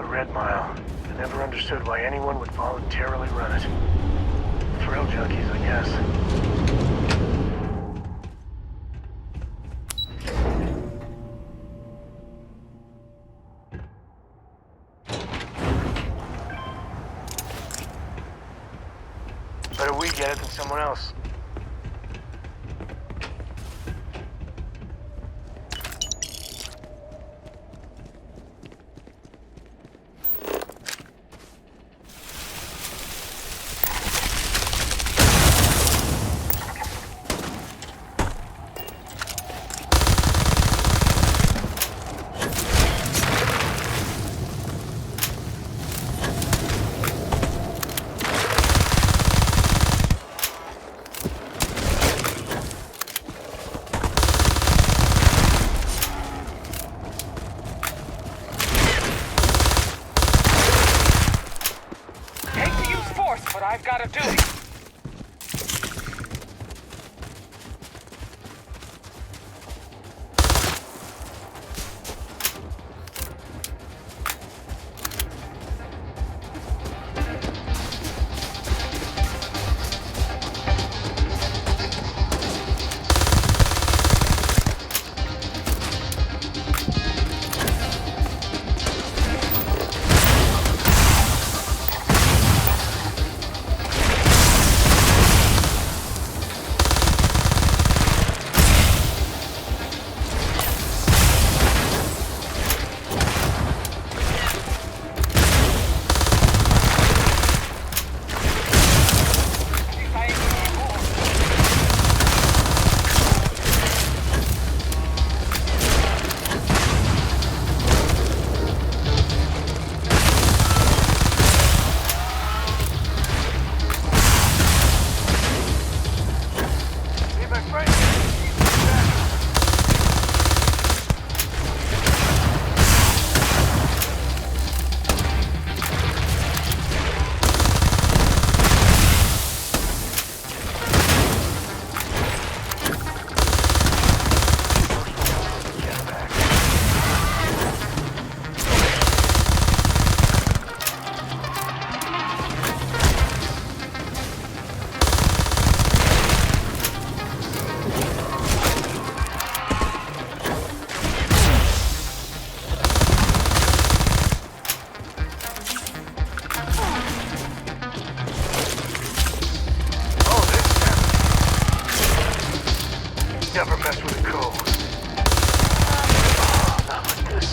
Redmile. I never understood why anyone would voluntarily run it. Thrill junkies, I guess. Better we get it than someone else. I've got to do it. Never mess with a code. Not like this.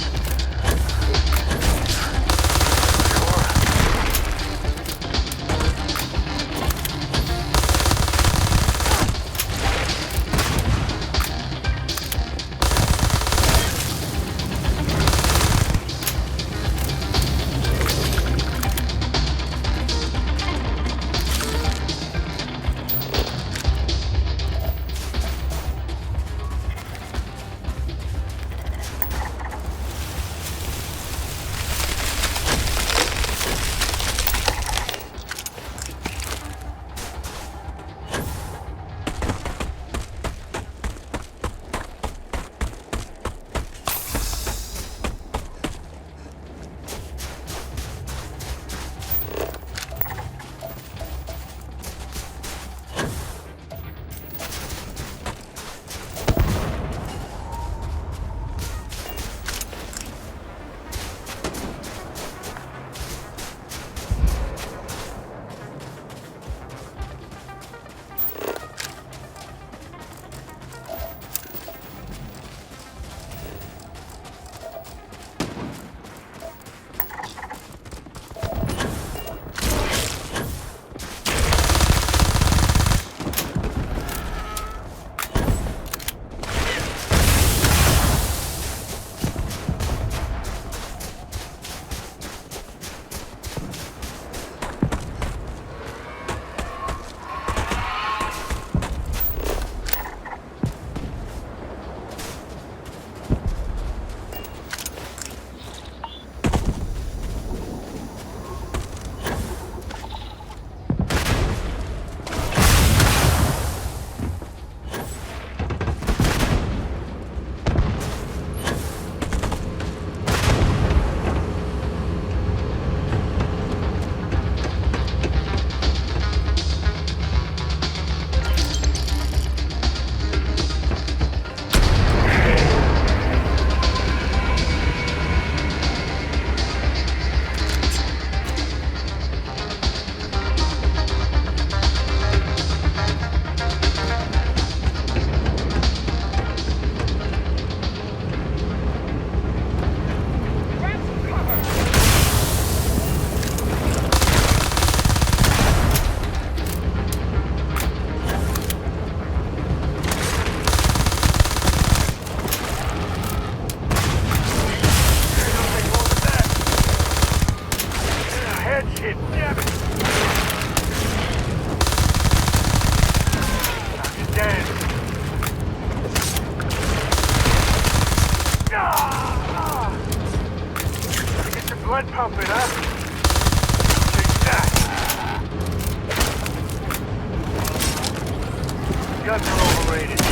Guns are overrated.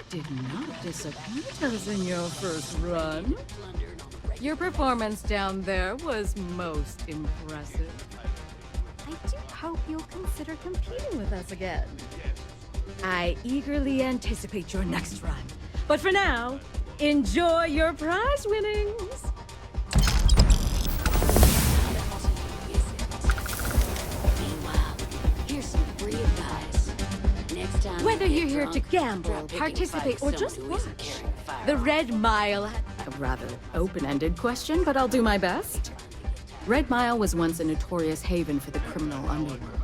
Did not disappoint us in your first run. Your performance down there was most impressive. I do hope you'll consider competing with us again. I eagerly anticipate your next run. But for now, enjoy your prize winnings! Whether you're here to gamble, participate, or just watch, the Redmile... A rather open-ended question, but I'll do my best. Redmile was once a notorious haven for the criminal underworld.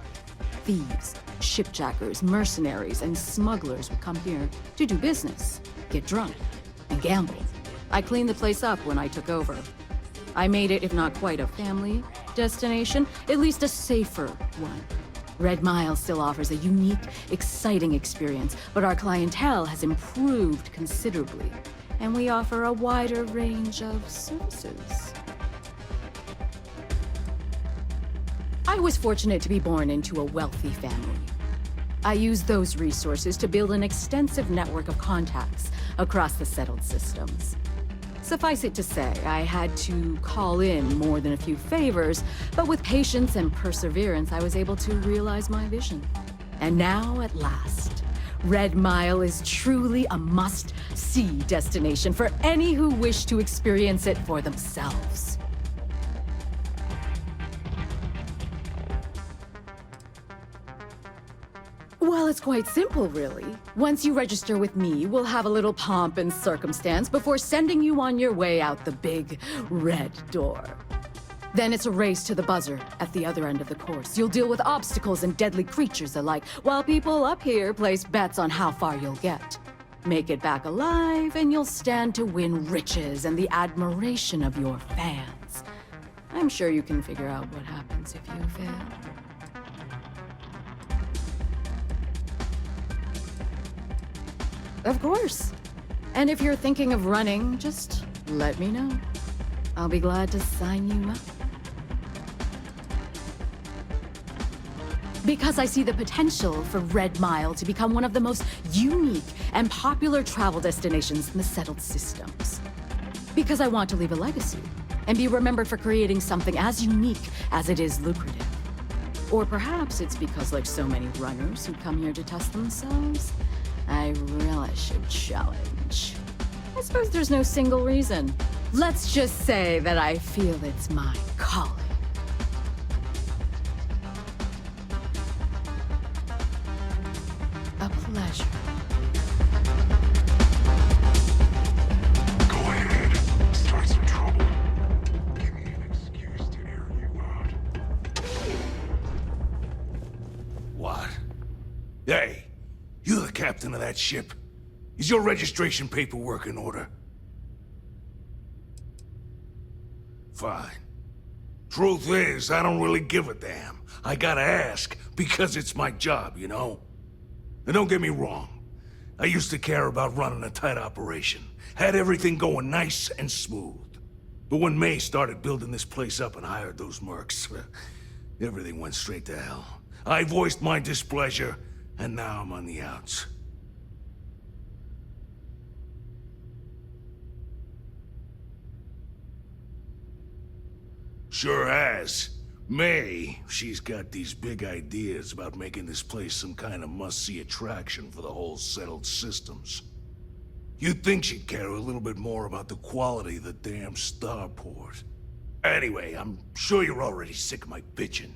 Thieves, shipjackers, mercenaries, and smugglers would come here to do business, get drunk, and gamble. I cleaned the place up when I took over. I made it, if not quite a family destination, at least a safer one. Redmile still offers a unique, exciting experience, but our clientele has improved considerably, and we offer a wider range of services. I was fortunate to be born into a wealthy family. I used those resources to build an extensive network of contacts across the settled systems. Suffice it to say, I had to call in more than a few favors, but with patience and perseverance, I was able to realize my vision. And now, at last, Redmile is truly a must-see destination for any who wish to experience it for themselves. Well, it's quite simple, really. Once you register with me, we'll have a little pomp and circumstance before sending you on your way out the big red door. Then it's a race to the buzzer at the other end of the course. You'll deal with obstacles and deadly creatures alike, while people up here place bets on how far you'll get. Make it back alive, and you'll stand to win riches and the admiration of your fans. I'm sure you can figure out what happens if you fail. Of course. And if you're thinking of running, just let me know. I'll be glad to sign you up. Because I see the potential for Redmile to become one of the most unique and popular travel destinations in the settled systems. Because I want to leave a legacy and be remembered for creating something as unique as it is lucrative. Or perhaps it's because, like so many runners who come here to test themselves, I relish a challenge. I suppose there's no single reason. Let's just say that I feel it's my calling. A pleasure. Go ahead. Start some trouble. Give me an excuse to air you out. What? Hey, you the captain of that ship? Is your registration paperwork in order? Fine. Truth is, I don't really give a damn. I gotta ask, because it's my job, you know? And don't get me wrong. I used to care about running a tight operation. Had everything going nice and smooth. But when May started building this place up and hired those mercs, everything went straight to hell. I voiced my displeasure, and now I'm on the outs. Sure has. May, she's got these big ideas about making this place some kind of must-see attraction for the whole settled systems. You'd think she'd care a little bit more about the quality of the damn starport. Anyway, I'm sure you're already sick of my bitching.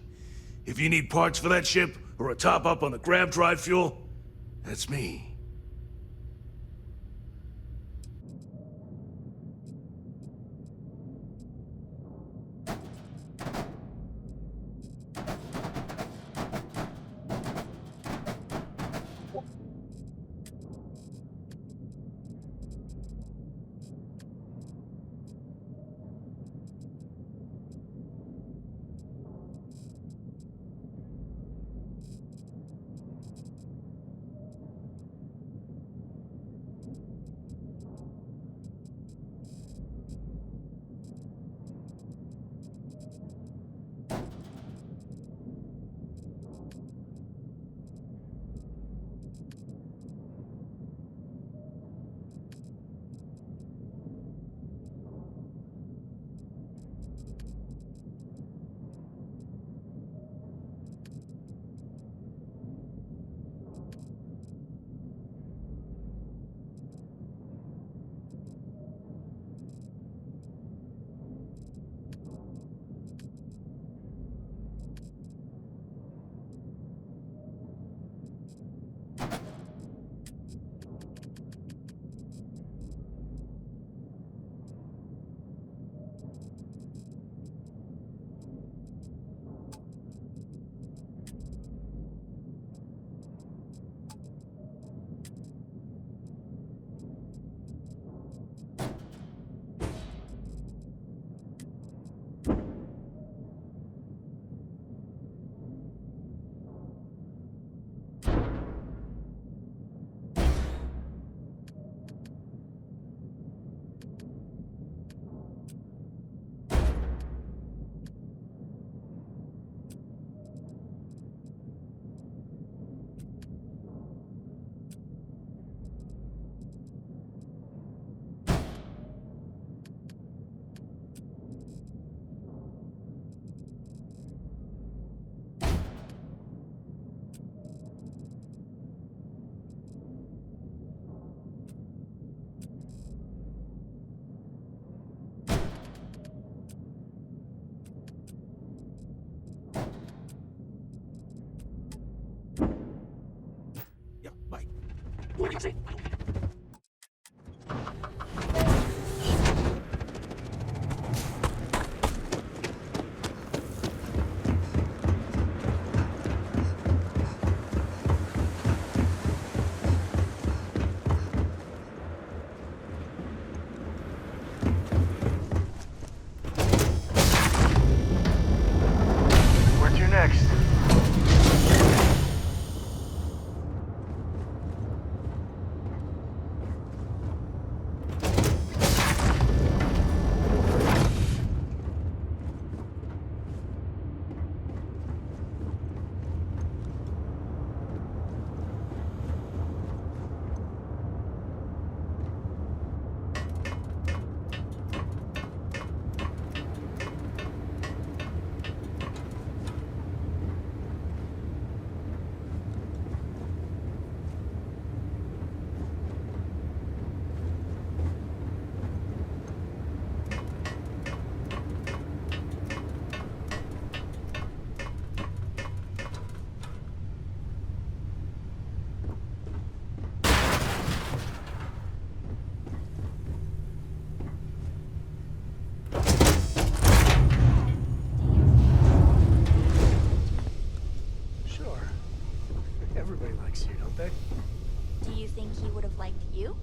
If you need parts for that ship, or a top-up on the grab drive fuel, that's me. What do you say? likes you, don't they? Do you think he would have liked you?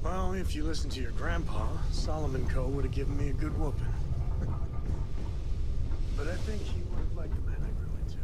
Well, if you listen to your grandpa, Solomon Co. would have given me a good whooping. But I think he would have liked the man I grew into.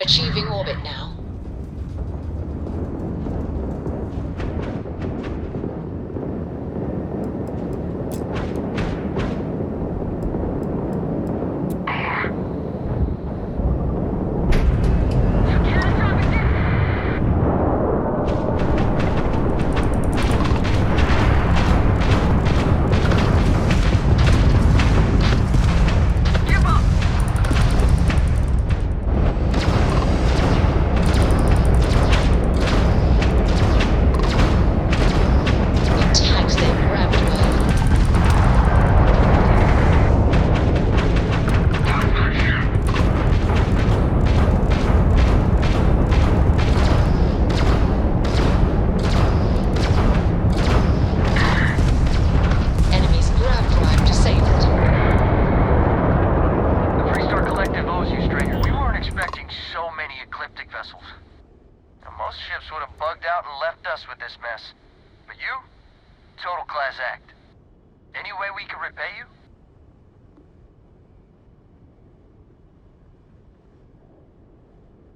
Achieving orbit now.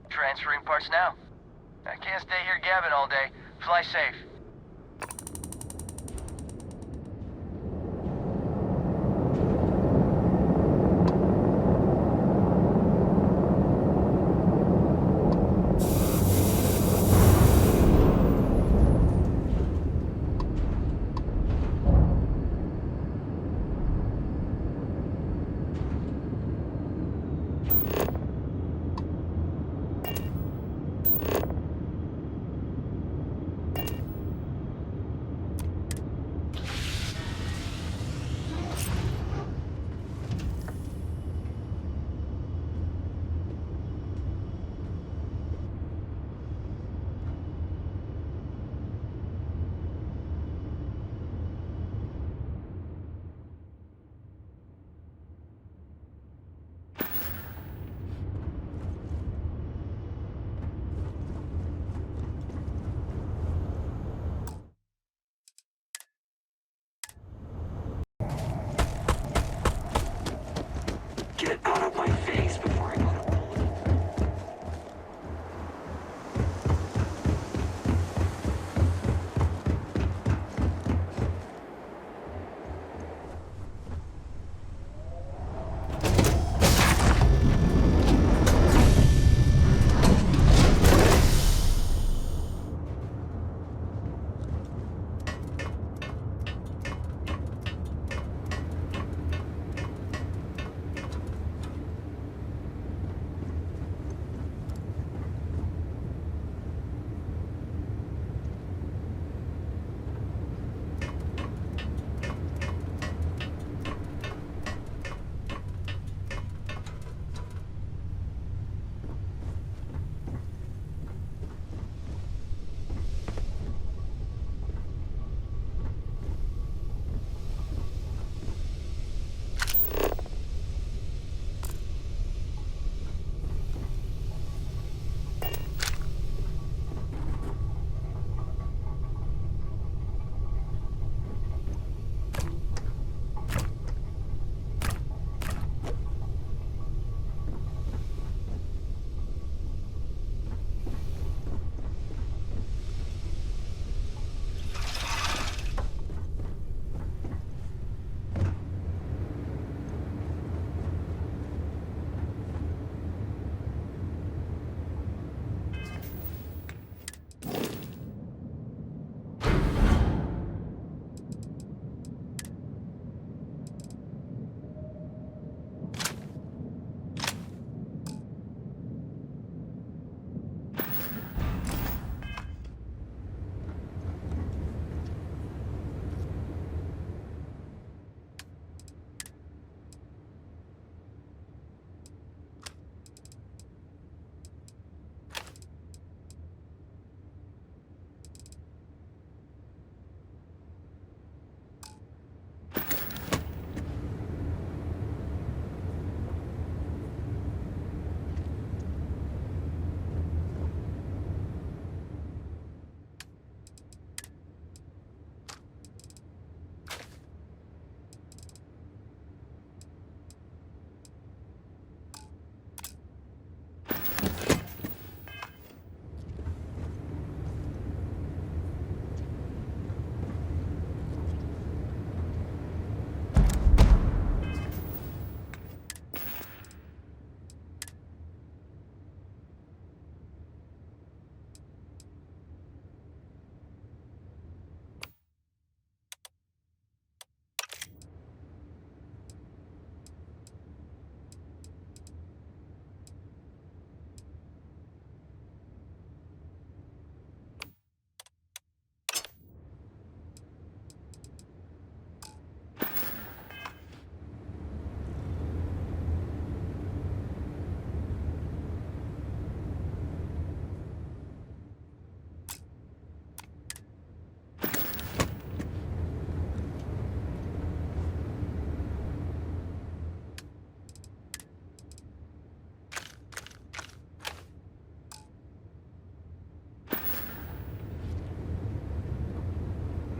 Transferring parts now. I can't stay here gabbing all day. Fly safe.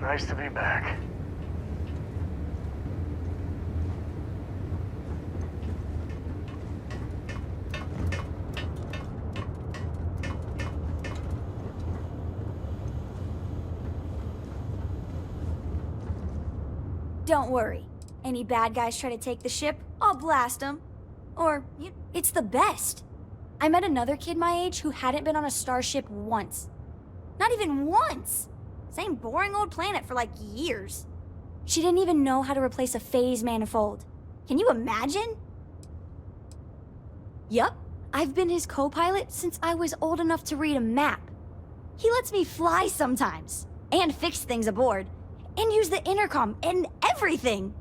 Nice to be back. Don't worry. Any bad guys try to take the ship, I'll blast them. It's the best. I met another kid my age who hadn't been on a starship once. Not even once! Same boring old planet for like years. She didn't even know how to replace a phase manifold. Can you imagine? Yup, I've been his co-pilot since I was old enough to read a map. He lets me fly sometimes, and fix things aboard, and use the intercom and everything.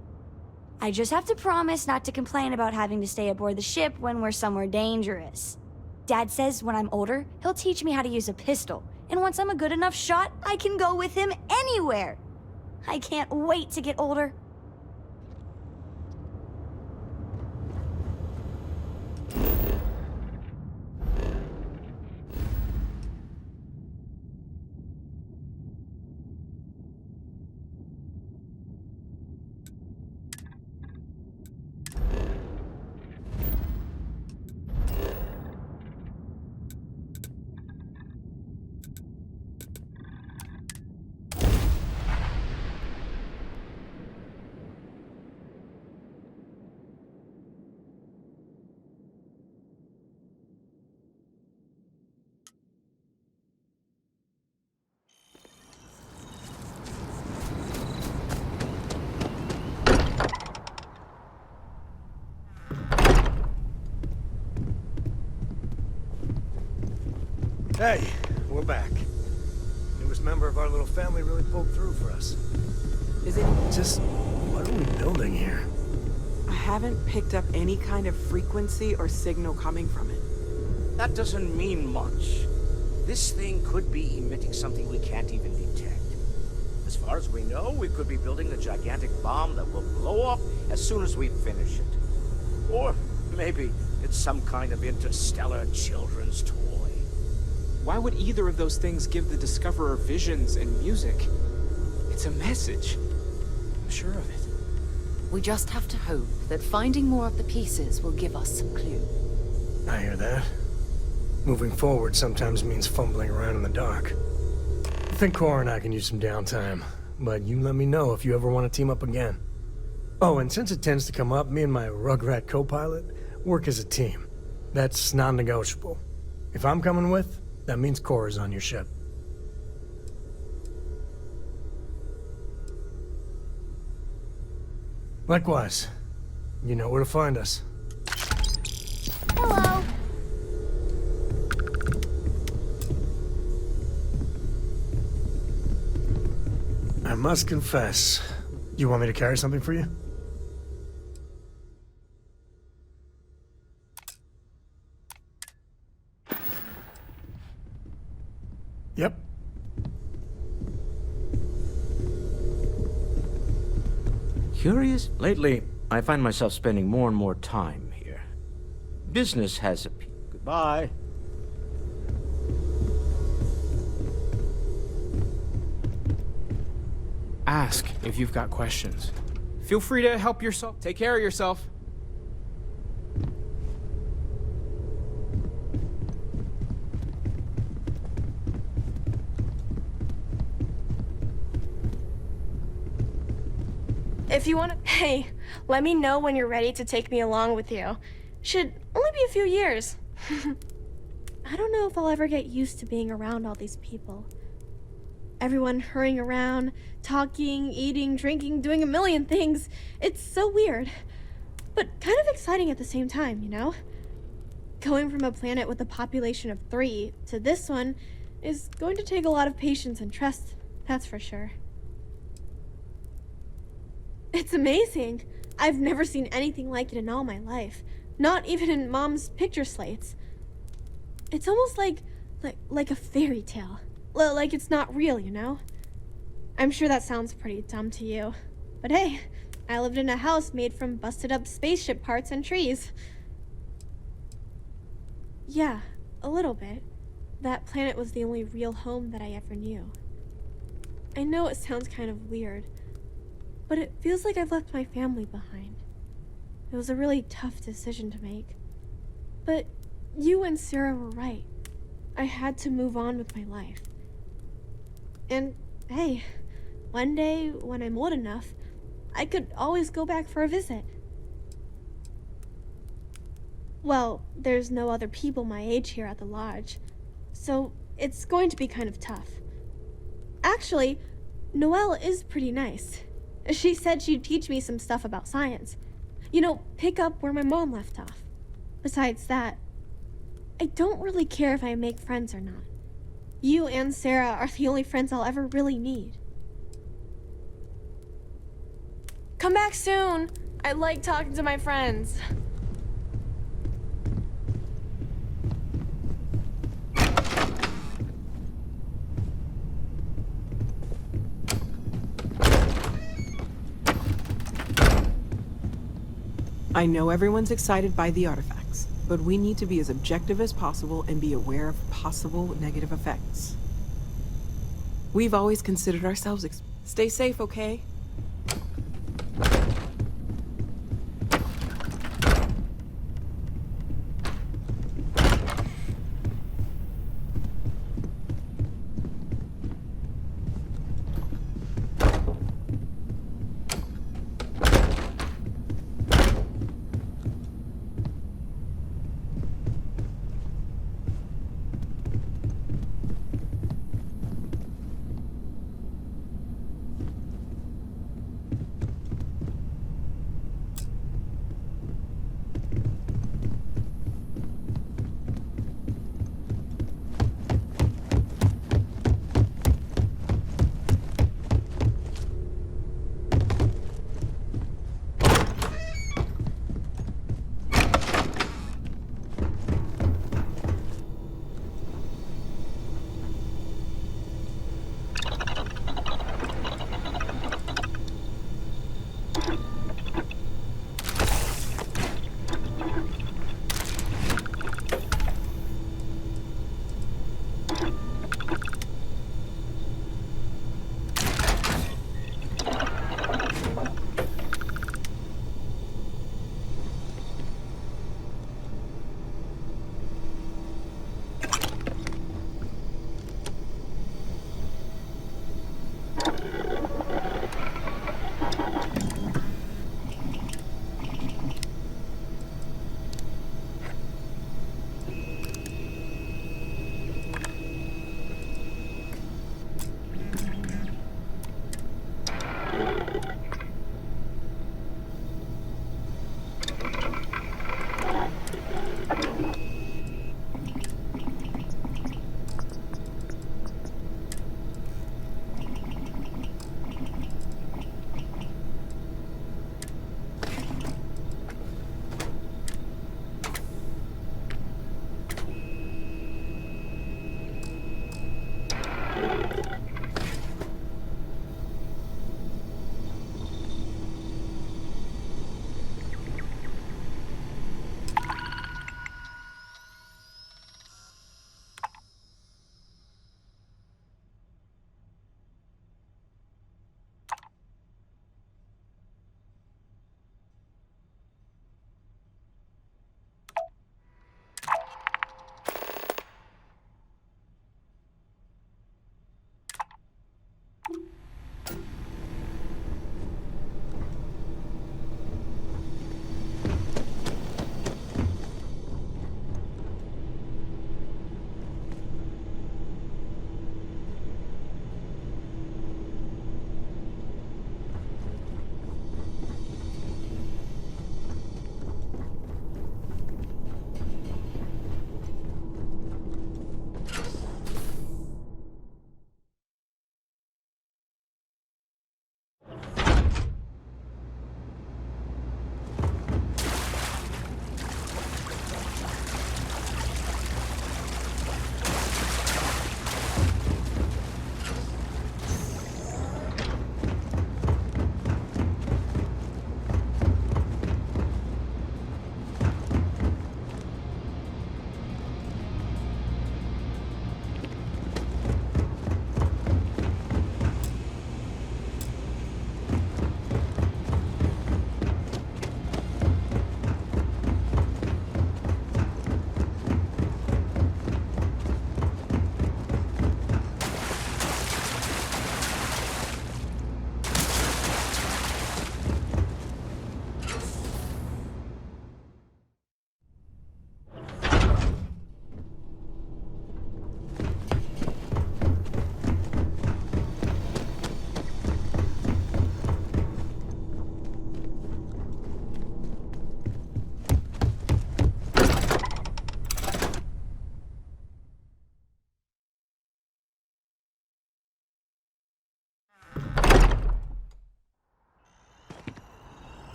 I just have to promise not to complain about having to stay aboard the ship when we're somewhere dangerous. Dad says when I'm older, he'll teach me how to use a pistol, and once I'm a good enough shot, I can go with him anywhere. I can't wait to get older. Hey, we're back. Newest member of our little family really pulled through for us. Is it? Just, what are we building here? I haven't picked up any kind of frequency or signal coming from it. That doesn't mean much. This thing could be emitting something we can't even detect. As far as we know, we could be building a gigantic bomb that will blow up as soon as we finish it. Or maybe it's some kind of interstellar children's toy. Why would either of those things give the Discoverer visions and music? It's a message. I'm sure of it. We just have to hope that finding more of the pieces will give us some clue. I hear that. Moving forward sometimes means fumbling around in the dark. I think Cora and I can use some downtime, but you let me know if you ever want to team up again. Oh, and since it tends to come up, me and my Rugrat co-pilot work as a team. That's non-negotiable. If I'm coming with, that means Cora's on your ship. Likewise, you know where to find us. Hello. I must confess. You want me to carry something for you? Yep. Curious? Lately, I find myself spending more and more time here. Business has a peak. Goodbye. Ask if you've got questions. Feel free to help yourself. Take care of yourself. If you want to... Hey, let me know when you're ready to take me along with you. Should only be a few years. I don't know if I'll ever get used to being around all these people. Everyone hurrying around, talking, eating, drinking, doing a million things. It's so weird, but kind of exciting at the same time, you know? Going from a planet with a population of 3 to this one is going to take a lot of patience and trust, that's for sure. It's amazing. I've never seen anything like it in all my life. Not even in Mom's picture slates. It's almost like a fairy tale. Like it's not real, you know? I'm sure that sounds pretty dumb to you. But hey, I lived in a house made from busted up spaceship parts and trees. Yeah, a little bit. That planet was the only real home that I ever knew. I know it sounds kind of weird, but it feels like I've left my family behind. It was a really tough decision to make. But you and Sarah were right. I had to move on with my life. And hey, one day when I'm old enough, I could always go back for a visit. Well, there's no other people my age here at the lodge, so it's going to be kind of tough. Actually, Noelle is pretty nice. She said she'd teach me some stuff about science. You know, pick up where my mom left off. Besides that, I don't really care if I make friends or not. You and Sarah are the only friends I'll ever really need. Come back soon! I like talking to my friends. I know everyone's excited by the artifacts, but we need to be as objective as possible and be aware of possible negative effects. We've always considered ourselves stay safe, okay?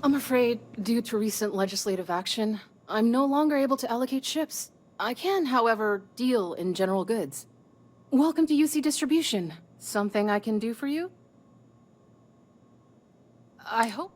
I'm afraid, due to recent legislative action, I'm no longer able to allocate ships. I can, however, deal in general goods. Welcome to UC Distribution. Something I can do for you? I hope.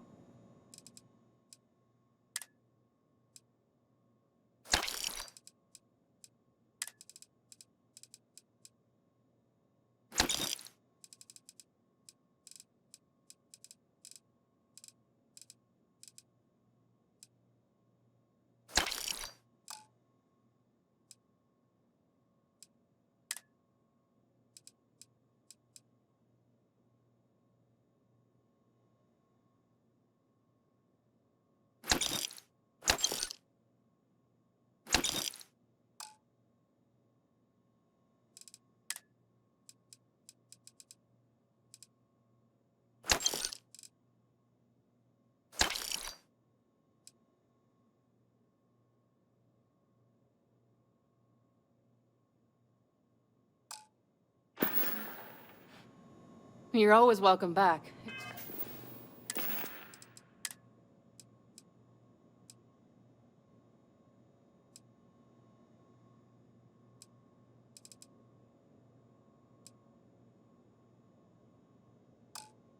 You're always welcome back.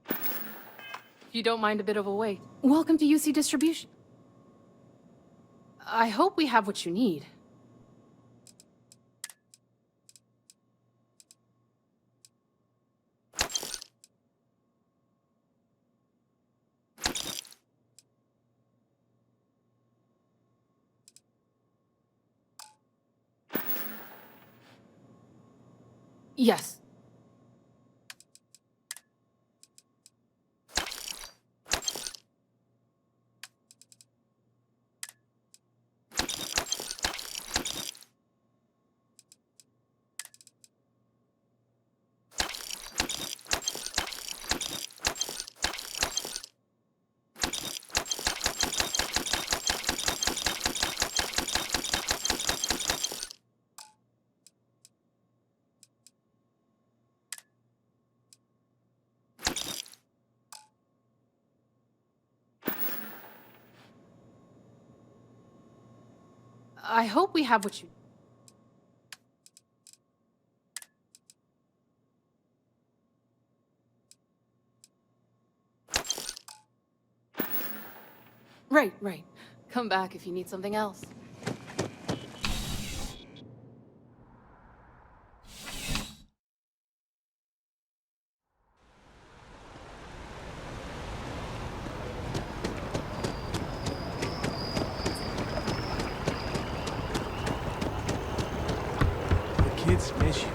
If you don't mind a bit of a wait. Welcome to UC Distribution. I hope we have what you need. Yes. I hope we have what you... Right. Come back if you need something else. Kids miss you.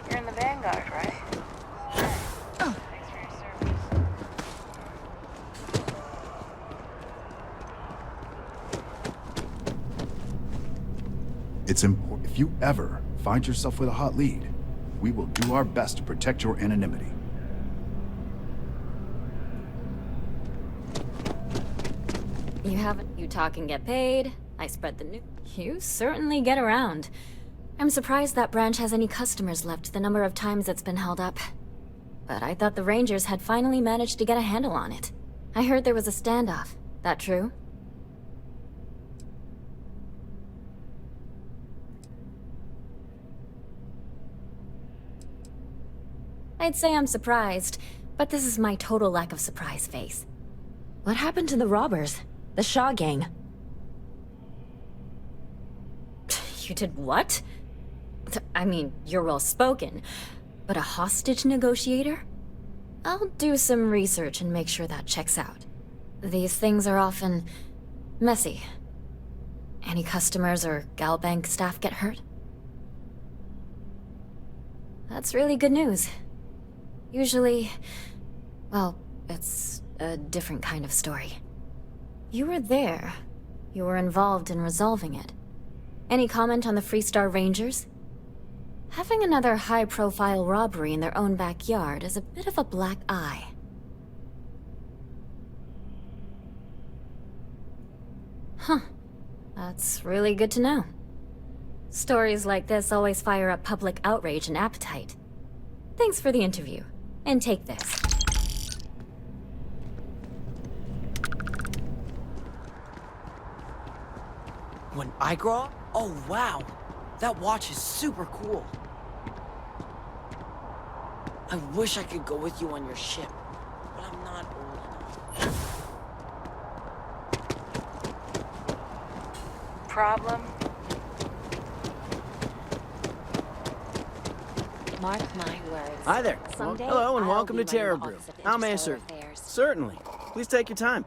You're in the Vanguard, right? Oh. Thanks for your service. It's important. If you ever find yourself with a hot lead, we will do our best to protect your anonymity. You talk and get paid. I spread the news. You certainly get around. I'm surprised that branch has any customers left the number of times it's been held up. But I thought the Rangers had finally managed to get a handle on it. I heard there was a standoff. That true? I'd say I'm surprised, but this is my total lack of surprise face. What happened to the robbers? The Shaw gang? You did what? I mean, you're well spoken, but a hostage negotiator? I'll do some research and make sure that checks out. These things are often messy. Any customers or Galbank staff get hurt? That's really good news. Usually, well, it's a different kind of story. You were there. You were involved in resolving it. Any comment on the Freestar Rangers? Having another high-profile robbery in their own backyard is a bit of a black eye. Huh. That's really good to know. Stories like this always fire up public outrage and appetite. Thanks for the interview. And take this. When I grow up? Oh wow, that watch is super cool. I wish I could go with you on your ship, but I'm not old enough. Problem? Mark my words. Hi there. Someday, Hello and I'll welcome be to Terra running the Brew. Office of How may I Interstellar serve? Affairs. Certainly. Please take your time.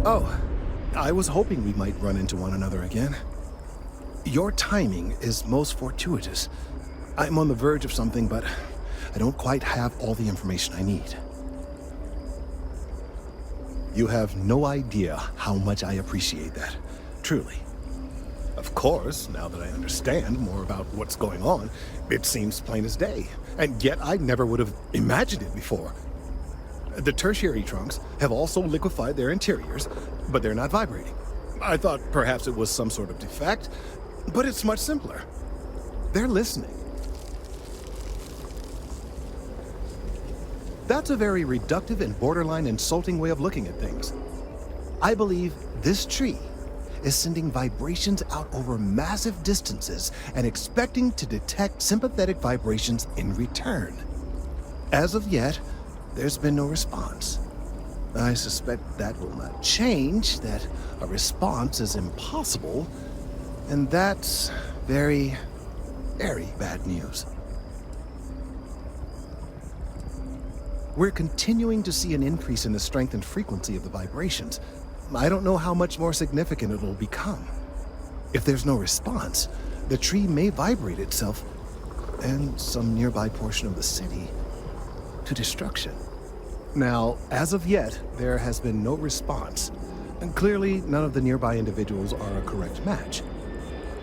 Oh, I was hoping we might run into one another again. Your timing is most fortuitous. I'm on the verge of something, but I don't quite have all the information I need. You have no idea how much I appreciate that. Truly. Of course, now that I understand more about what's going on, it seems plain as day. And yet I never would have imagined it before. The tertiary trunks have also liquefied their interiors, but they're not vibrating. I thought perhaps it was some sort of defect, but it's much simpler. They're listening. That's a very reductive and borderline insulting way of looking at things. I believe this tree is sending vibrations out over massive distances and expecting to detect sympathetic vibrations in return. As of yet, there's been no response. I suspect that will not change, that a response is impossible, and that's very, very bad news. We're continuing to see an increase in the strength and frequency of the vibrations. I don't know how much more significant it'll become. If there's no response, the tree may vibrate itself, and some nearby portion of the city, to destruction. Now, as of yet, there has been no response, and clearly none of the nearby individuals are a correct match.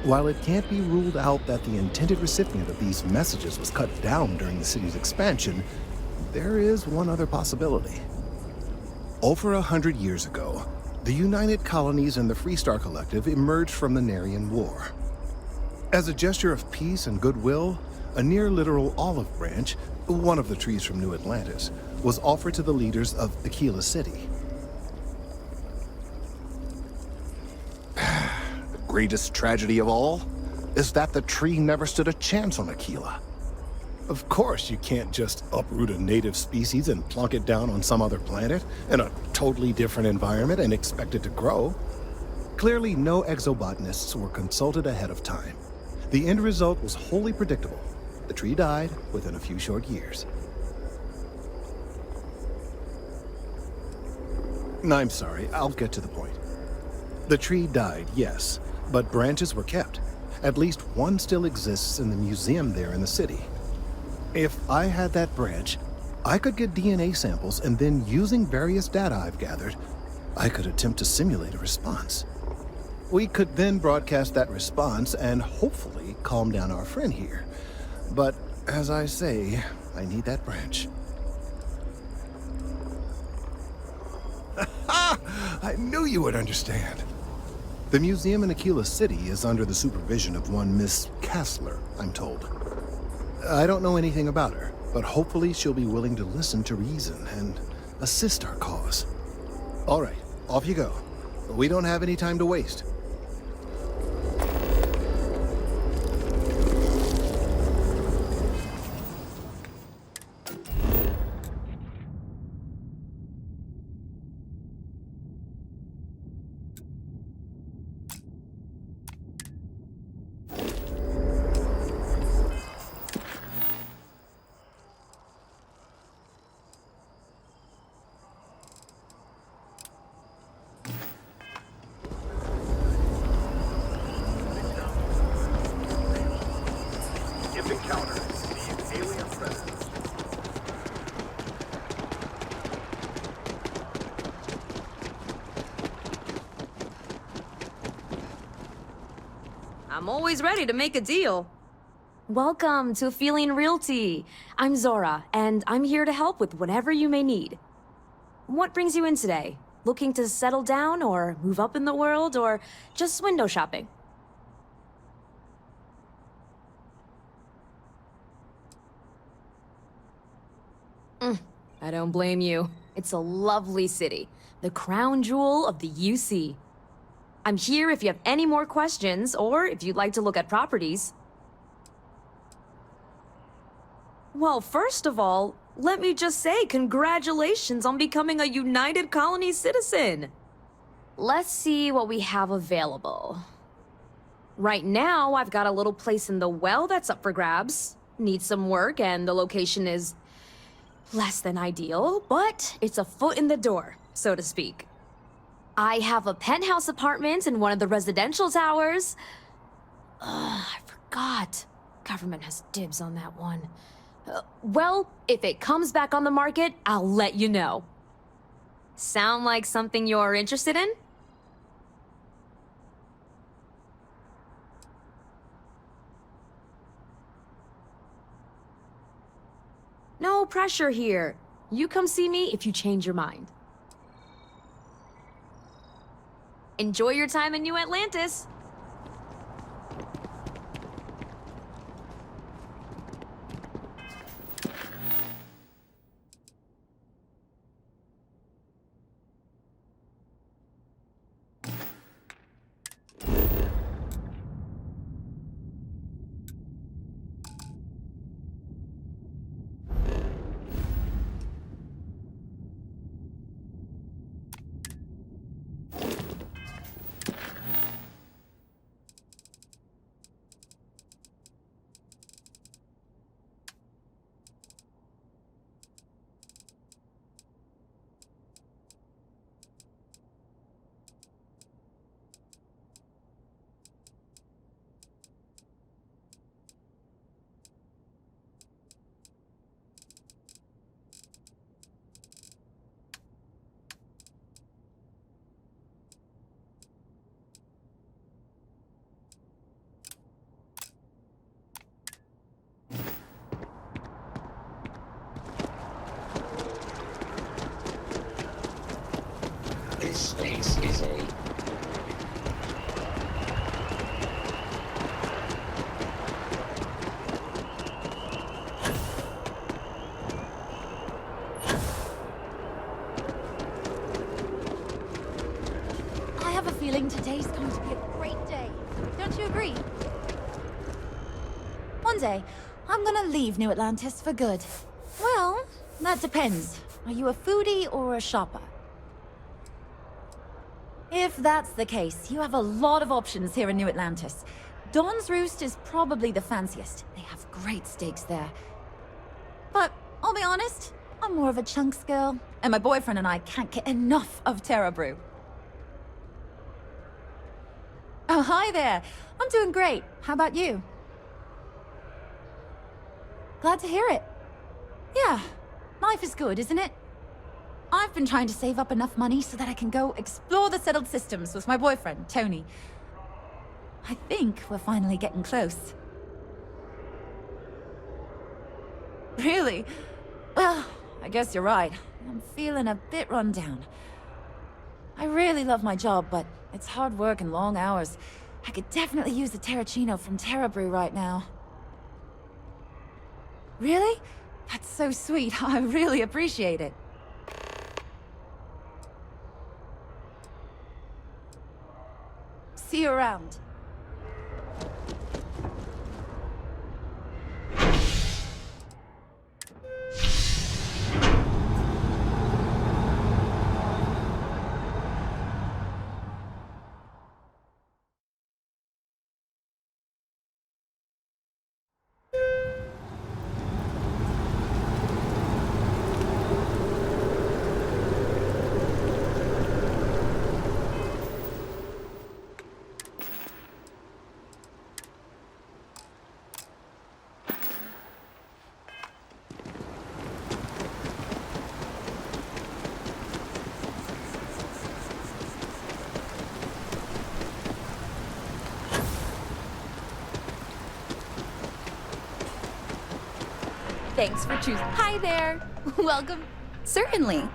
While it can't be ruled out that the intended recipient of these messages was cut down during the city's expansion, there is one other possibility. Over 100 years ago, the United Colonies and the Freestar Collective emerged from the Narian War. As a gesture of peace and goodwill, a near-literal olive branch, one of the trees from New Atlantis, was offered to the leaders of Aquila City. The greatest tragedy of all is that the tree never stood a chance on Aquila. Of course, you can't just uproot a native species and plunk it down on some other planet in a totally different environment and expect it to grow. Clearly, no exobotanists were consulted ahead of time. The end result was wholly predictable. The tree died within a few short years. I'm sorry, I'll get to the point. The tree died, yes, but branches were kept. At least one still exists in the museum there in the city. If I had that branch, I could get DNA samples, and then using various data I've gathered, I could attempt to simulate a response. We could then broadcast that response and hopefully calm down our friend here. But as I say, I need that branch. I knew you would understand. The museum in Aquila City is under the supervision of one Miss Kassler, I'm told. I don't know anything about her, but hopefully she'll be willing to listen to reason and assist our cause. All right, off you go. We don't have any time to waste. I'm always ready to make a deal. Welcome to Feeling Realty. I'm Zora, and I'm here to help with whatever you may need. What brings you in today? Looking to settle down or move up in the world or just window shopping? I don't blame you. It's a lovely city, the crown jewel of the UC. I'm here if you have any more questions or if you'd like to look at properties. Well, first of all, let me just say congratulations on becoming a United Colony citizen. Let's see what we have available. Right now, I've got a little place in the well that's up for grabs. Needs some work and the location is less than ideal, but it's a foot in the door, so to speak. I have a penthouse apartment in one of the residential towers. I forgot. Government has dibs on that one. Well, if it comes back on the market, I'll let you know. Sound like something you're interested in? No pressure here. You come see me if you change your mind. Enjoy your time in New Atlantis. This place is a... I have a feeling today's going to be a great day. Don't you agree? One day, I'm gonna leave New Atlantis for good. Well, that depends. Are you a foodie or a shopper? If that's the case, you have a lot of options here in New Atlantis. Dawn's Roost is probably the fanciest. They have great steaks there. But I'll be honest, I'm more of a chunks girl. and my boyfriend and I can't get enough of Terra Brew. Oh, hi there. I'm doing great. How about you? Glad to hear it. Yeah, life is good, isn't it? I've been trying to save up enough money so that I can go explore the settled systems with my boyfriend, Tony. I think we're finally getting close. Really? Well, I guess you're right. I'm feeling a bit run down. I really love my job, but it's hard work and long hours. I could definitely use the Terracino from Terra Brew right now. Really? That's so sweet. I really appreciate it. See you around. Thanks for choosing. Hi there. Welcome. Certainly.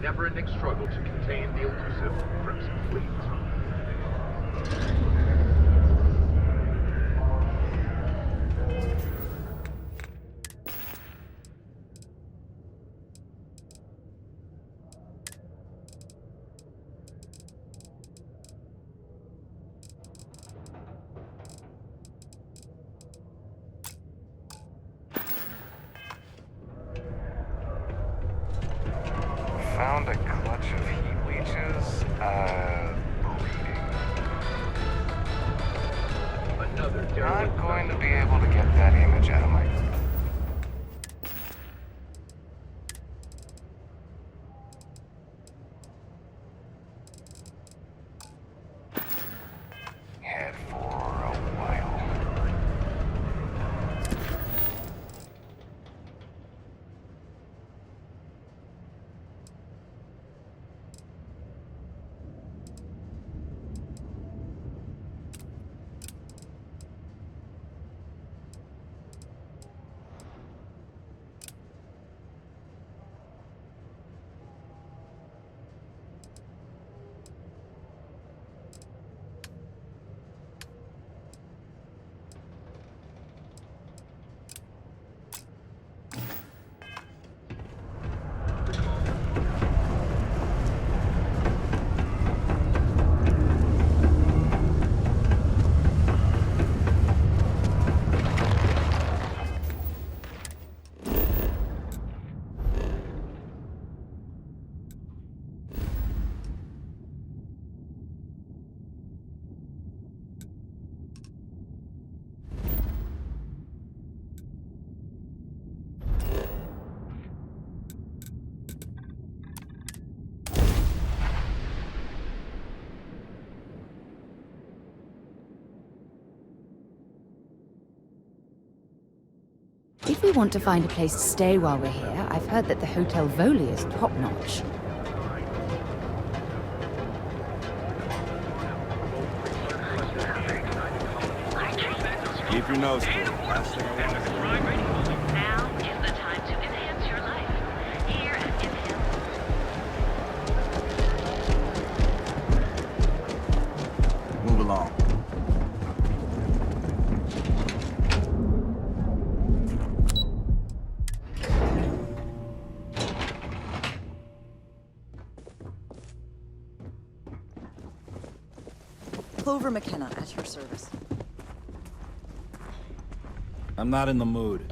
never-ending struggle to contain the elusive Crimson Fleet. Found a clutch of heat leeches, Not going to be able to get that image out of my... head for a while. If we want to find a place to stay while we're here, I've heard that the Hotel Voli is top-notch. Keep your nose clear. Last thing I want is... Now is the time to enhance your life. Here at Enhance. Move along. Clover McKenna, at your service. I'm not in the mood.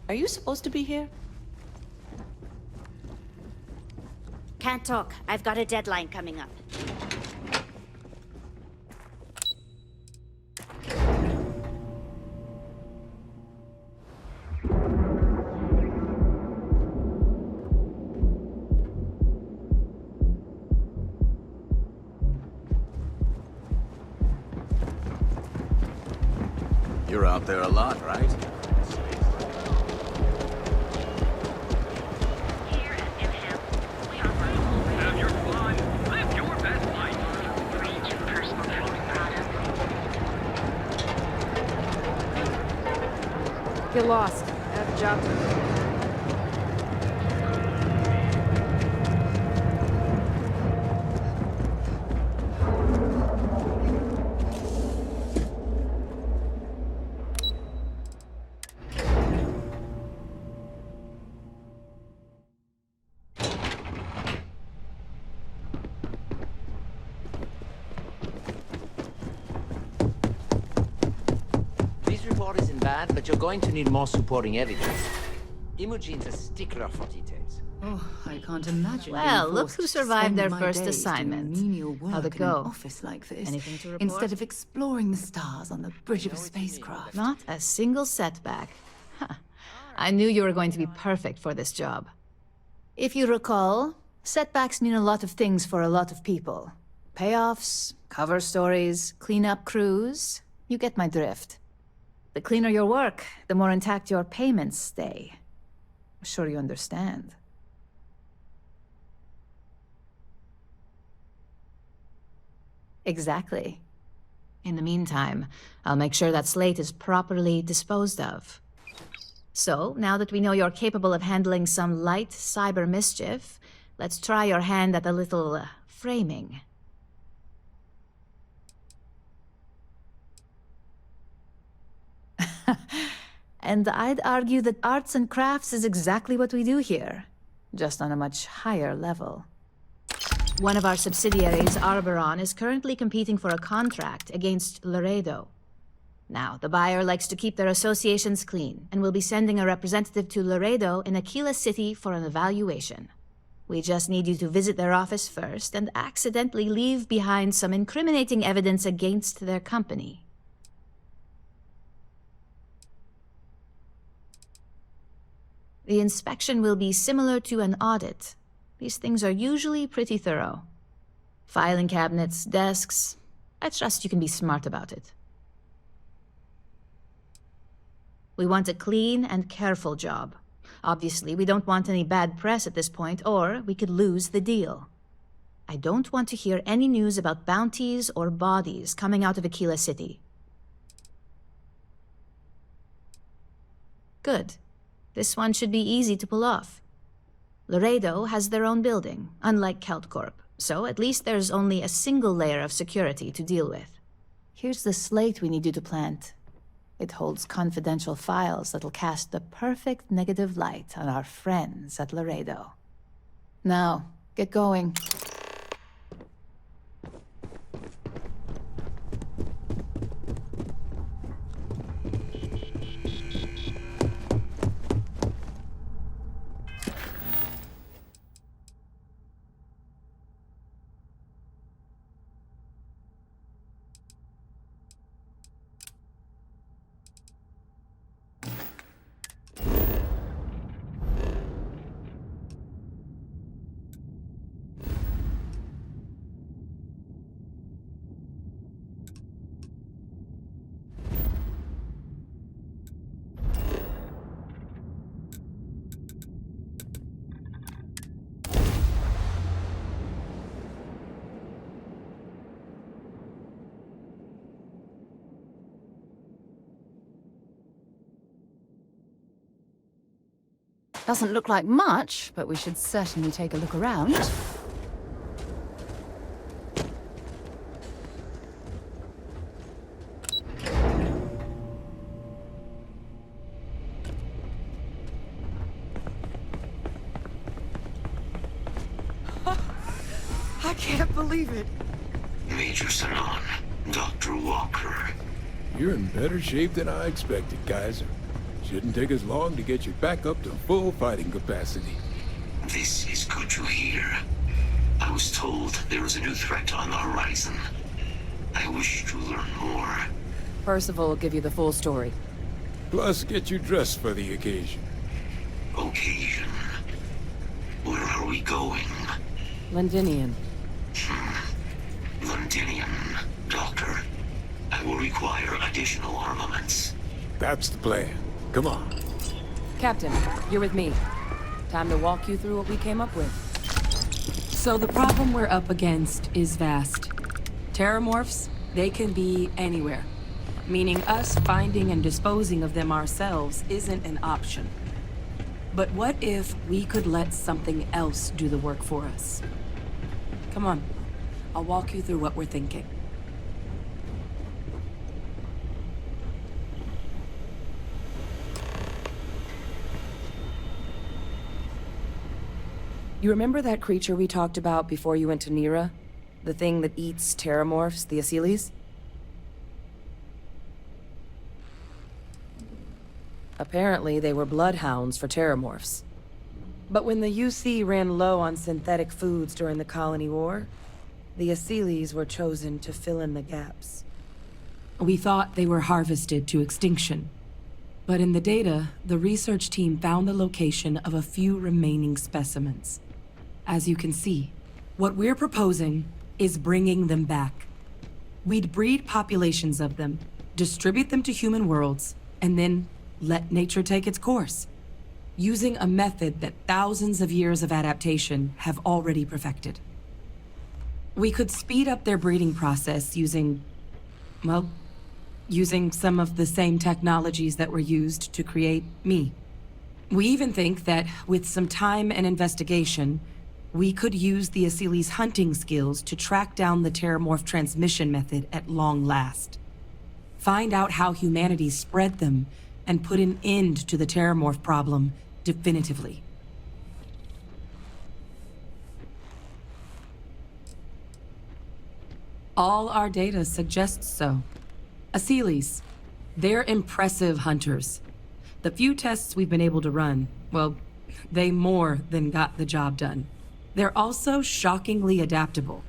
Are you supposed to be here? Can't talk. I've got a deadline coming up. You're out there a lot, right? Have your fun. Live your best life. Reach your personal floating product. Get lost. I have a job to do. This report isn't bad, but you're going to need more supporting evidence. Imogene's a stickler for details. Oh, I can't imagine. Well, being look forced who to survived spend their my first days doing assignment. menial work How'd it in go? an office like this, Anything to report? instead of exploring the stars on the bridge of a spacecraft. Not a single setback. Huh. I knew you were going to be perfect for this job. If you recall, setbacks mean a lot of things for a lot of people. Payoffs, cover stories, cleanup crews. You get my drift. The cleaner your work, the more intact your payments stay. I'm sure you understand. Exactly. In the meantime, I'll make sure that slate is properly disposed of. So, now that we know you're capable of handling some light cyber mischief, let's try your hand at a little framing. And I'd argue that arts and crafts is exactly what we do here, just on a much higher level. One of our subsidiaries, Arboron, is currently competing for a contract against Laredo. Now, the buyer likes to keep their associations clean, and will be sending a representative to Laredo in Aquila City for an evaluation. We just need you to visit their office first and accidentally leave behind some incriminating evidence against their company. The inspection will be similar to an audit. These things are usually pretty thorough. Filing cabinets, desks. I trust you can be smart about it. We want a clean and careful job. Obviously, we don't want any bad press at this point, or we could lose the deal. I don't want to hear any news about bounties or bodies coming out of Aquila City. Good. This one should be easy to pull off. Laredo has their own building, unlike CeltCorp, so at least there's only a single layer of security to deal with. Here's the slate we need you to plant. It holds confidential files that'll cast the perfect negative light on our friends at Laredo. Now, get going. Doesn't look like much, but we should certainly take a look around. I can't believe it. Major Sanon, Dr. Walker. You're in better shape than I expected, Kaiser. Shouldn't take us long to get you back up to full fighting capacity. This is good to hear. I was told there was a new threat on the horizon. I wish to learn more. Percival will give you the full story. Plus, get you dressed for the occasion. Occasion? Where are we going? Londinium. Londinium, Doctor. I will require additional armaments. That's the plan. Come on. Captain, you're with me. Time to walk you through what we came up with. So the problem we're up against is vast. Terramorphs, they can be anywhere. Meaning us finding and disposing of them ourselves isn't an option. But what if we could let something else do the work for us? Come on. I'll walk you through what we're thinking. You remember that creature we talked about before you went to Nira? The thing that eats terramorphs, the Asylees? Apparently, they were bloodhounds for terramorphs. But when the UC ran low on synthetic foods during the Colony War, the Asylees were chosen to fill in the gaps. We thought they were harvested to extinction. But in the data, the research team found the location of a few remaining specimens. As you can see, what we're proposing is bringing them back. We'd breed populations of them, distribute them to human worlds, and then let nature take its course, using a method that thousands of years of adaptation have already perfected. We could speed up their breeding process using some of the same technologies that were used to create me. We even think that with some time and investigation, we could use the Asylees' hunting skills to track down the terramorph transmission method at long last. Find out how humanity spread them and put an end to the terramorph problem definitively. All our data suggests so. Asylees, they're impressive hunters. The few tests we've been able to run, well, they more than got the job done. They're also shockingly adaptable.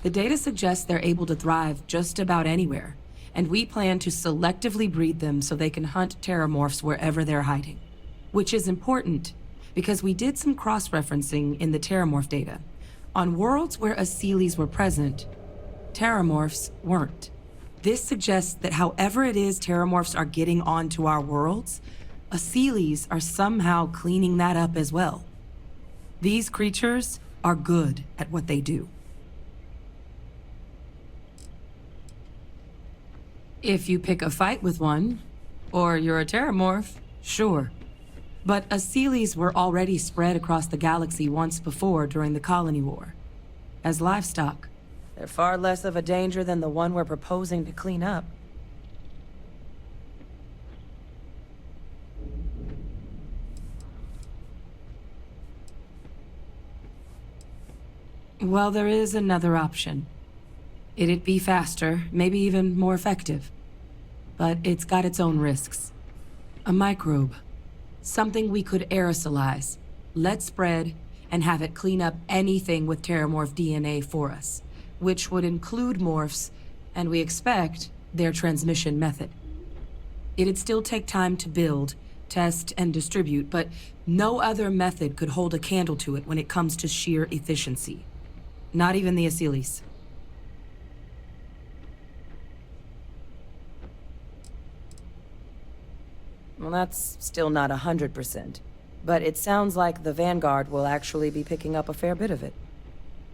The data suggests they're able to thrive just about anywhere, and we plan to selectively breed them so they can hunt terramorphs wherever they're hiding. Which is important, because we did some cross-referencing in the terramorph data. On worlds where Asylees were present, terramorphs weren't. This suggests that however it is terramorphs are getting onto our worlds, Asylees are somehow cleaning that up as well. These creatures are good at what they do. If you pick a fight with one, or you're a terramorph, sure. But Asylees were already spread across the galaxy once before during the Colony War. As livestock, they're far less of a danger than the one we're proposing to clean up. Well, there is another option. It'd be faster, maybe even more effective. But it's got its own risks. A microbe. Something we could aerosolize, let spread, and have it clean up anything with terramorph DNA for us, which would include morphs, and we expect their transmission method. It'd still take time to build, test, and distribute, but no other method could hold a candle to it when it comes to sheer efficiency. Not even the Asylees. Well, that's still not 100%. But it sounds like the Vanguard will actually be picking up a fair bit of it.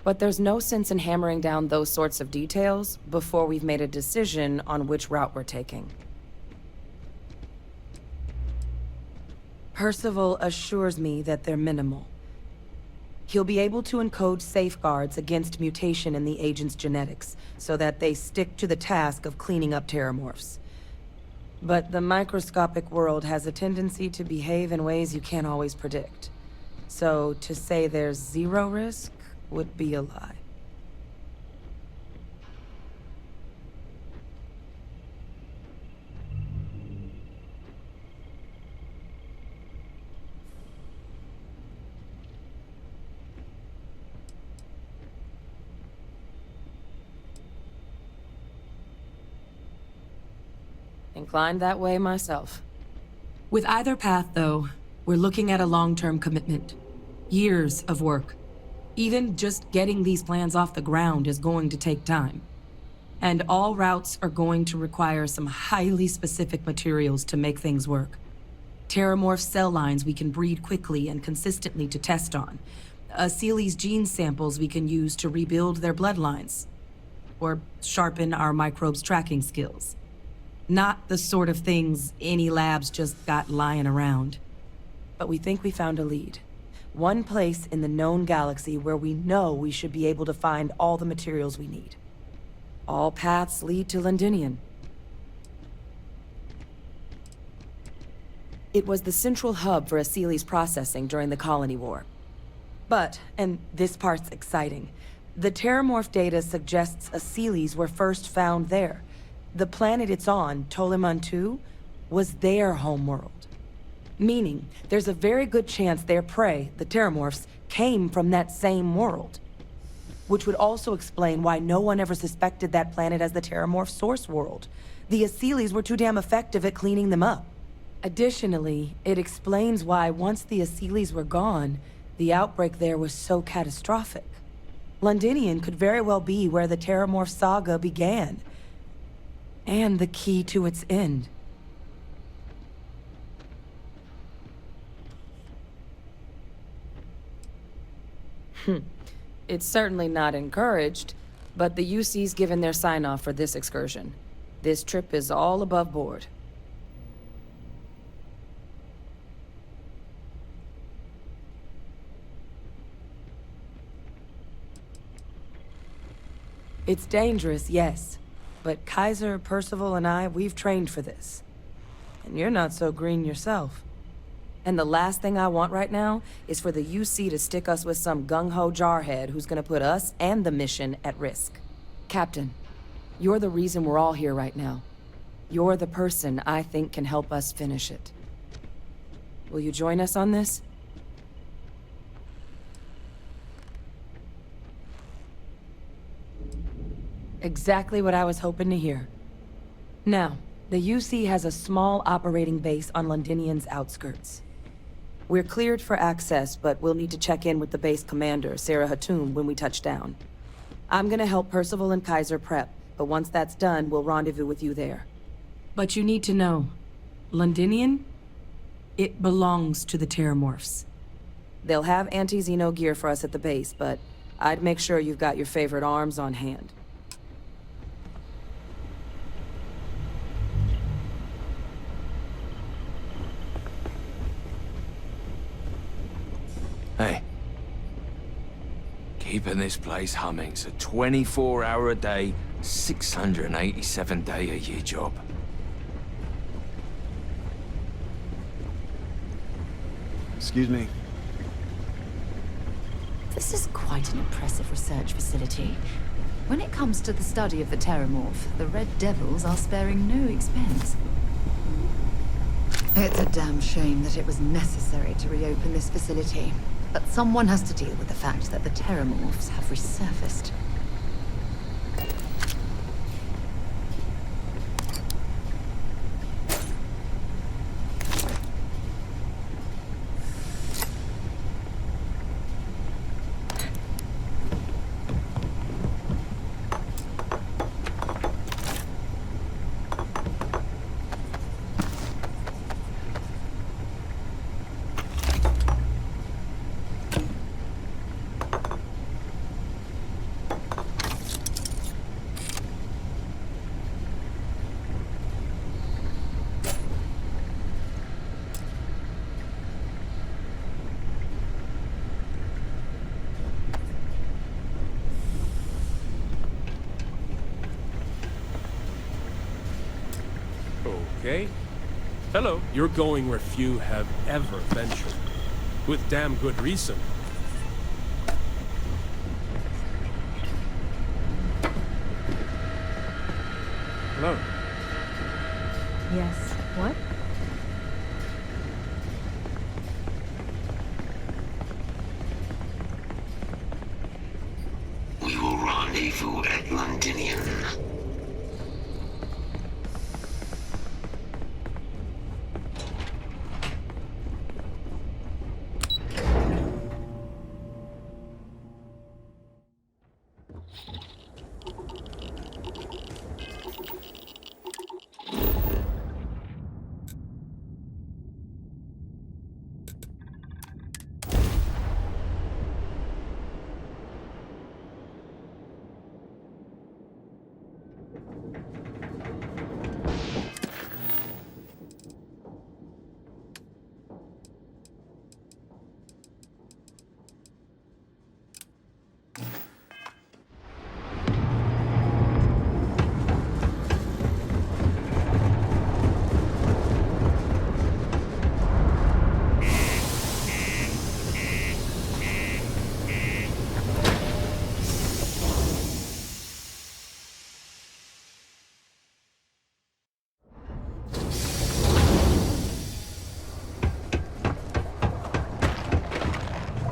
But there's no sense in hammering down those sorts of details before we've made a decision on which route we're taking. Percival assures me that they're minimal. He'll be able to encode safeguards against mutation in the agent's genetics, so that they stick to the task of cleaning up terramorphs. But the microscopic world has a tendency to behave in ways you can't always predict. So to say there's zero risk would be a lie. Inclined that way myself. With either path, though, we're looking at a long-term commitment. Years of work. Even just getting these plans off the ground is going to take time. And all routes are going to require some highly specific materials to make things work. Terramorph cell lines we can breed quickly and consistently to test on. Seely's gene samples we can use to rebuild their bloodlines. Or sharpen our microbes tracking skills. Not the sort of things any labs just got lying around. But we think we found a lead. One place in the known galaxy where we know we should be able to find all the materials we need. All paths lead to Londinian. It was the central hub for Seely's processing during the Colony War. But, and this part's exciting, the terramorph data suggests Seely's were first found there. The planet it's on, Toliman 2, was their homeworld. Meaning, there's a very good chance their prey, the terramorphs, came from that same world. Which would also explain why no one ever suspected that planet as the terramorph source world. The Seely's were too damn effective at cleaning them up. Additionally, it explains why once the Seely's were gone, the outbreak there was so catastrophic. Londinian could very well be where the terramorph saga began. And the key to its end. It's certainly not encouraged, but the UC's given their sign-off for this excursion. This trip is all above board. It's dangerous, yes. But Kaiser, Percival, and I, we've trained for this. And you're not so green yourself. And the last thing I want right now is for the UC to stick us with some gung-ho jarhead who's gonna put us and the mission at risk. Captain, you're the reason we're all here right now. You're the person I think can help us finish it. Will you join us on this? Exactly what I was hoping to hear. Now, the UC has a small operating base on Londinian's outskirts. We're cleared for access, but we'll need to check in with the base commander, Sarah Hatoum, when we touch down. I'm gonna help Percival and Kaiser prep, but once that's done, we'll rendezvous with you there. But you need to know, Londinian, it belongs to the terramorphs. They'll have anti-Xeno gear for us at the base, but I'd make sure you've got your favorite arms on hand. Hey. Keeping this place humming's a 24-hour-a-day, 687-day-a-year job. Excuse me. This is quite an impressive research facility. When it comes to the study of the terramorph, the Red Devils are sparing no expense. It's a damn shame that it was necessary to reopen this facility. But someone has to deal with the fact that the terramorphs have resurfaced. okay? Hello. You're going where few have ever ventured. With damn good reason. Hello. Yes. What? We will rendezvous at Londinium.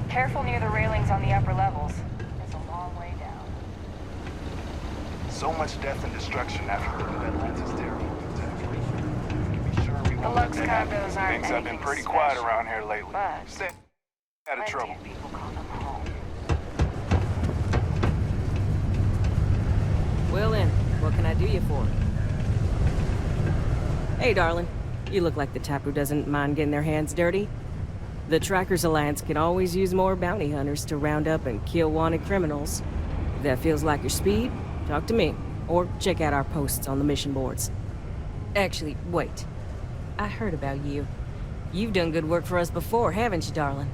Careful near the railings on the upper levels. It's a long way down. So much death and destruction after the Atlantis terraforming attack. Be sure we won't let Lux that happen. condos aren't Things have been anything pretty quiet special, around here lately. but Stay out of trouble. people call them home. Well then, what can I do you for? Hey, darling. You look like the type who doesn't mind getting their hands dirty. The Trackers Alliance can always use more bounty hunters to round up and kill wanted criminals. If that feels like your speed, talk to me. Or check out our posts on the mission boards. Actually, wait. I heard about you. You've done good work for us before, haven't you, darling?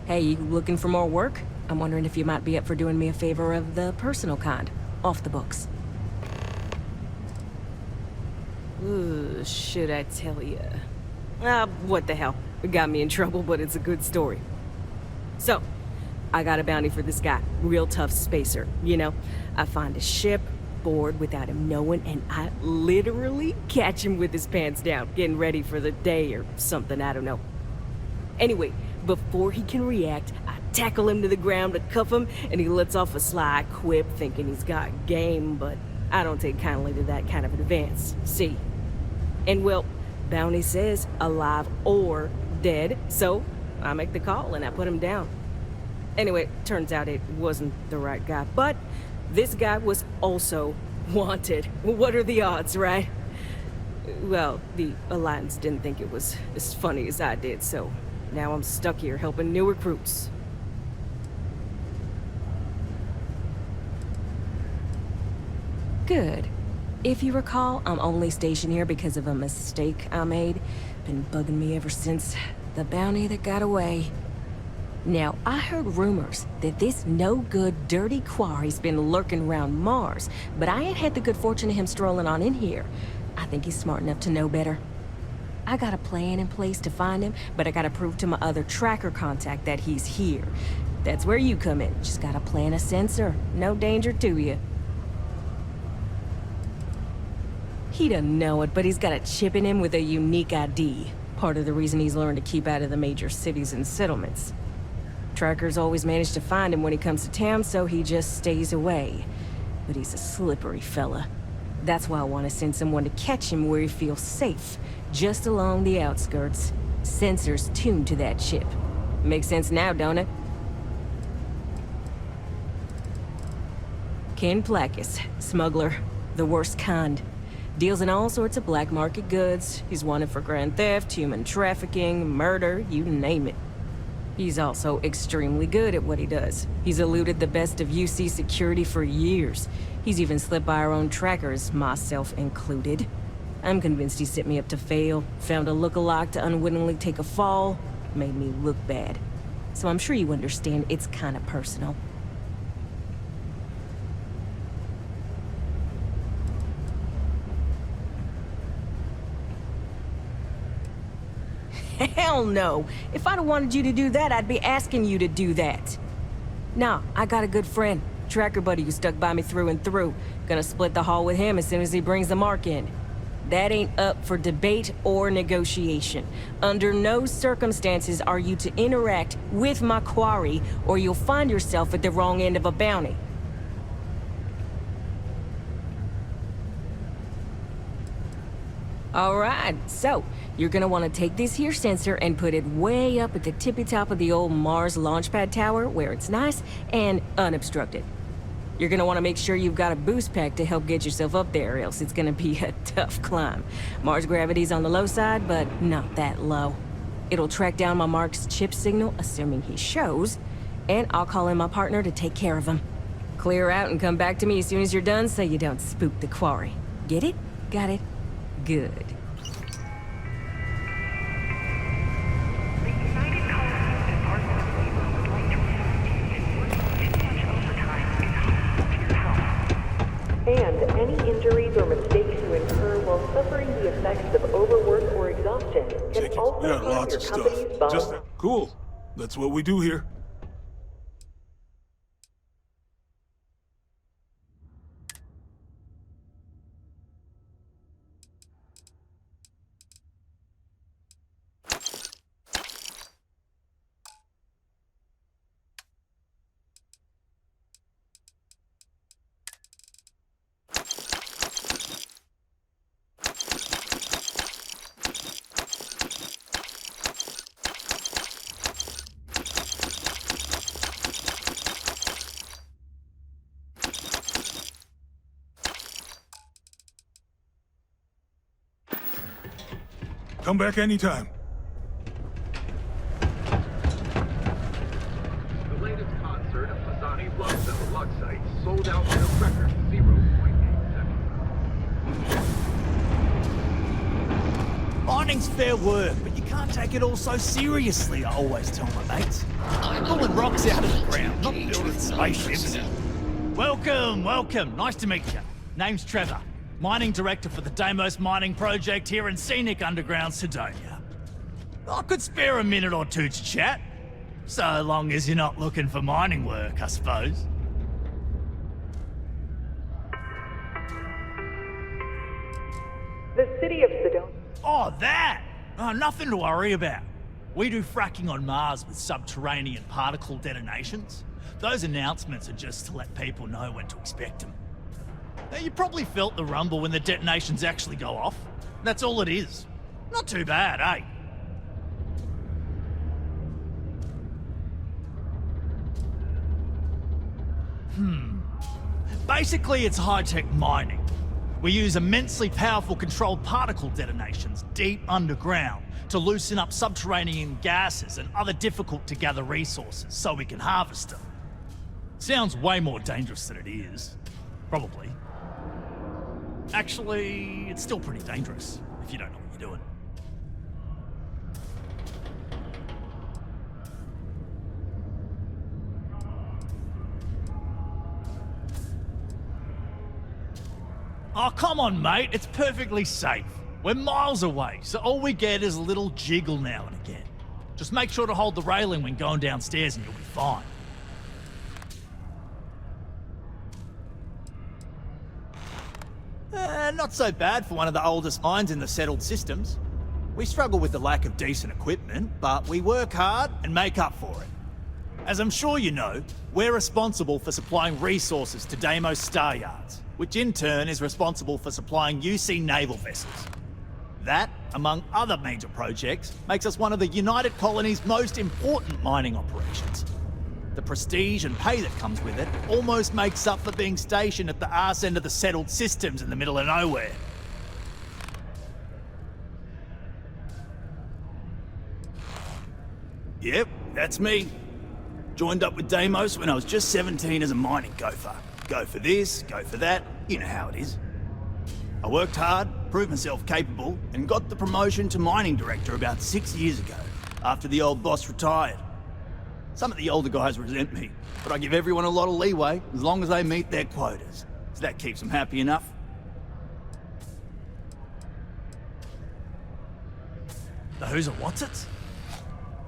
Hey, you looking for more work? I'm wondering if you might be up for doing me a favor of the personal kind. Off the books. Ooh, should I tell you? What the hell? It got me in trouble, but it's a good story. So, I got a bounty for this guy. Real tough spacer, you know? I find a ship, board without him knowing, and I literally catch him with his pants down, getting ready for the day or something, I don't know. Anyway, before he can react, I tackle him to the ground to cuff him, and he lets off a sly quip thinking he's got game, but I don't take kindly to that kind of advance. See? And well, bounty says alive or dead, so I make the call and I put him down. Anyway, turns out it wasn't the right guy, but this guy was also wanted. What are the odds, right? Well, the Alliance didn't think it was as funny as I did, so now I'm stuck here helping new recruits. Good. If you recall, I'm only stationed here because of a mistake I made. Been bugging me ever since. The bounty that got away. Now, I heard rumors that this no-good, dirty quarry's been lurking around Mars, but I ain't had the good fortune of him strolling on in here. I think he's smart enough to know better. I got a plan in place to find him, but I gotta prove to my other tracker contact that he's here. That's where you come in. Just gotta plant a sensor. No danger to you. He doesn't know it, but he's got a chip in him with a unique ID. Part of the reason he's learned to keep out of the major cities and settlements. Trackers always manage to find him when he comes to town, so he just stays away. But he's a slippery fella. That's why I want to send someone to catch him where he feels safe, just along the outskirts. Sensors tuned to that chip. Makes sense now, don't it? Ken Placus, smuggler, the worst kind. Deals in all sorts of black market goods. He's wanted for grand theft, human trafficking, murder, you name it. He's also extremely good at what he does. He's eluded the best of UC security for years. He's even slipped by our own trackers, myself included. I'm convinced he set me up to fail, found a lookalike to unwittingly take a fall, made me look bad. So I'm sure you understand it's kind of personal. Hell no. If I'd have wanted you to do that, I'd be asking you to do that. Nah, I got a good friend, tracker buddy who stuck by me through and through. Gonna split the haul with him as soon as he brings the mark in. That ain't up for debate or negotiation. Under no circumstances are you to interact with my quarry, or you'll find yourself at the wrong end of a bounty. Alright, so you're gonna want to take this here sensor and put it way up at the tippy top of the old Mars launchpad tower where it's nice and unobstructed. You're gonna want to make sure you've got a boost pack to help get yourself up there, or else it's gonna be a tough climb. Mars gravity's on the low side, but not that low. It'll track down my Mark's chip signal, assuming he shows, and I'll call in my partner to take care of him. Clear out and come back to me as soon as you're done so you don't spook the quarry. Get it? Got it? Good. And any injuries or mistakes you incur while suffering the effects of overwork or exhaustion can also We got harm lots your of stuff. company's bottom Just cool. That's what we do here. Come back anytime. The latest concert of Masani Loves at the Luck site sold out in a record 0.8 seconds. Mining's fair work, but you can't take it all so seriously, I always tell my mates. I'm pulling rocks out of the ground, not building spaceships. Welcome, welcome. Nice to meet you. Name's Trevor. Mining Director for the Deimos Mining Project here in scenic underground Sidonia. I could spare a minute or two to chat. So long as you're not looking for mining work, I suppose. The city of Sidonia. Oh, that! Oh, nothing to worry about. We do fracking on Mars with subterranean particle detonations. Those announcements are just to let people know when to expect them. Now, you probably felt the rumble when the detonations actually go off. That's all it is. Not too bad, eh? Basically, it's high-tech mining. We use immensely powerful controlled particle detonations deep underground to loosen up subterranean gases and other difficult-to-gather resources so we can harvest them. Sounds way more dangerous than it is. Probably. Actually, it's still pretty dangerous if you don't know what you're doing. Oh, come on, mate. It's perfectly safe. We're miles away, so all we get is a little jiggle now and again. Just make sure to hold the railing when going downstairs and you'll be fine. Not so bad for one of the oldest mines in the settled systems. We struggle with the lack of decent equipment, but we work hard and make up for it. As I'm sure you know, we're responsible for supplying resources to Deimos Star Yards, which in turn is responsible for supplying UC naval vessels. That, among other major projects, makes us one of the United Colony's most important mining operations. The prestige and pay that comes with it almost makes up for being stationed at the arse end of the settled systems in the middle of nowhere. Yep, that's me. Joined up with Deimos when I was just 17 as a mining gopher. Go for this, go for that, you know how it is. I worked hard, proved myself capable, and got the promotion to mining director about 6 years ago, after the old boss retired. Some of the older guys resent me, but I give everyone a lot of leeway as long as they meet their quotas. So that keeps them happy enough. The who's and what's it?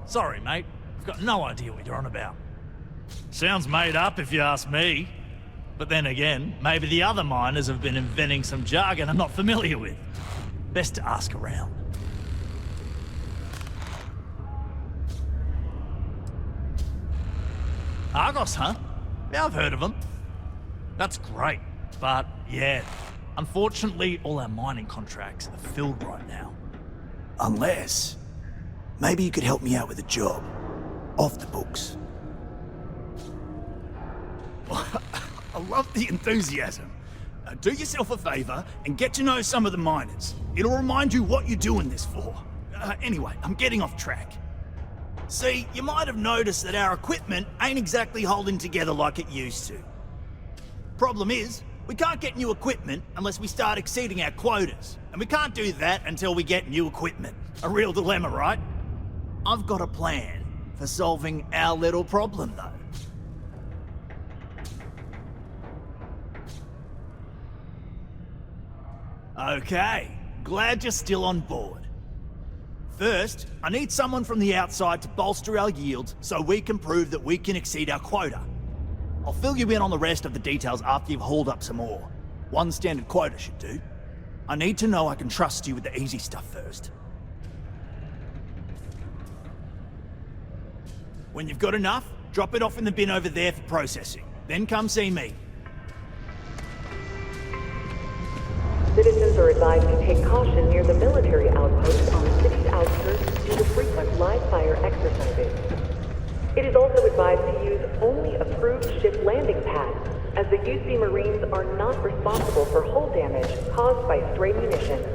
Sorry, mate. I've got no idea what you're on about. Sounds made up if you ask me. But then again, maybe the other miners have been inventing some jargon I'm not familiar with. Best to ask around. Argos, huh? Yeah, I've heard of them. That's great. But, yeah, unfortunately, all our mining contracts are filled right now. Unless, maybe you could help me out with a job. Off the books. I love the enthusiasm. Do yourself a favor and get to know some of the miners. It'll remind you what you're doing this for. Anyway, I'm getting off track. See, you might have noticed that our equipment ain't exactly holding together like it used to. Problem is, we can't get new equipment unless we start exceeding our quotas. And we can't do that until we get new equipment. A real dilemma, right? I've got a plan for solving our little problem, though. Okay, glad you're still on board. First, I need someone from the outside to bolster our yields so we can prove that we can exceed our quota. I'll fill you in on the rest of the details after you've hauled up some ore. One standard quota should do. I need to know I can trust you with the easy stuff first. When you've got enough, drop it off in the bin over there for processing. Then come see me. Citizens are advised to take caution near the military outpost on the city's outskirts due to frequent live-fire exercises. It is also advised to use only approved ship landing pads, as the UC Marines are not responsible for hull damage caused by stray munitions.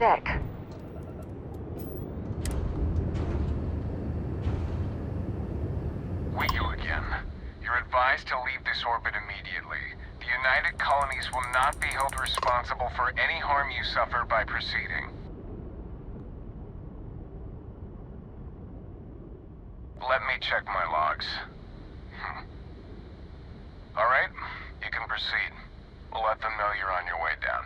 deck. We you again. You're advised to leave this orbit immediately. The United Colonies will not be held responsible for any harm you suffer by proceeding. Let me check my logs. All right, you can proceed. We'll let them know you're on your way down.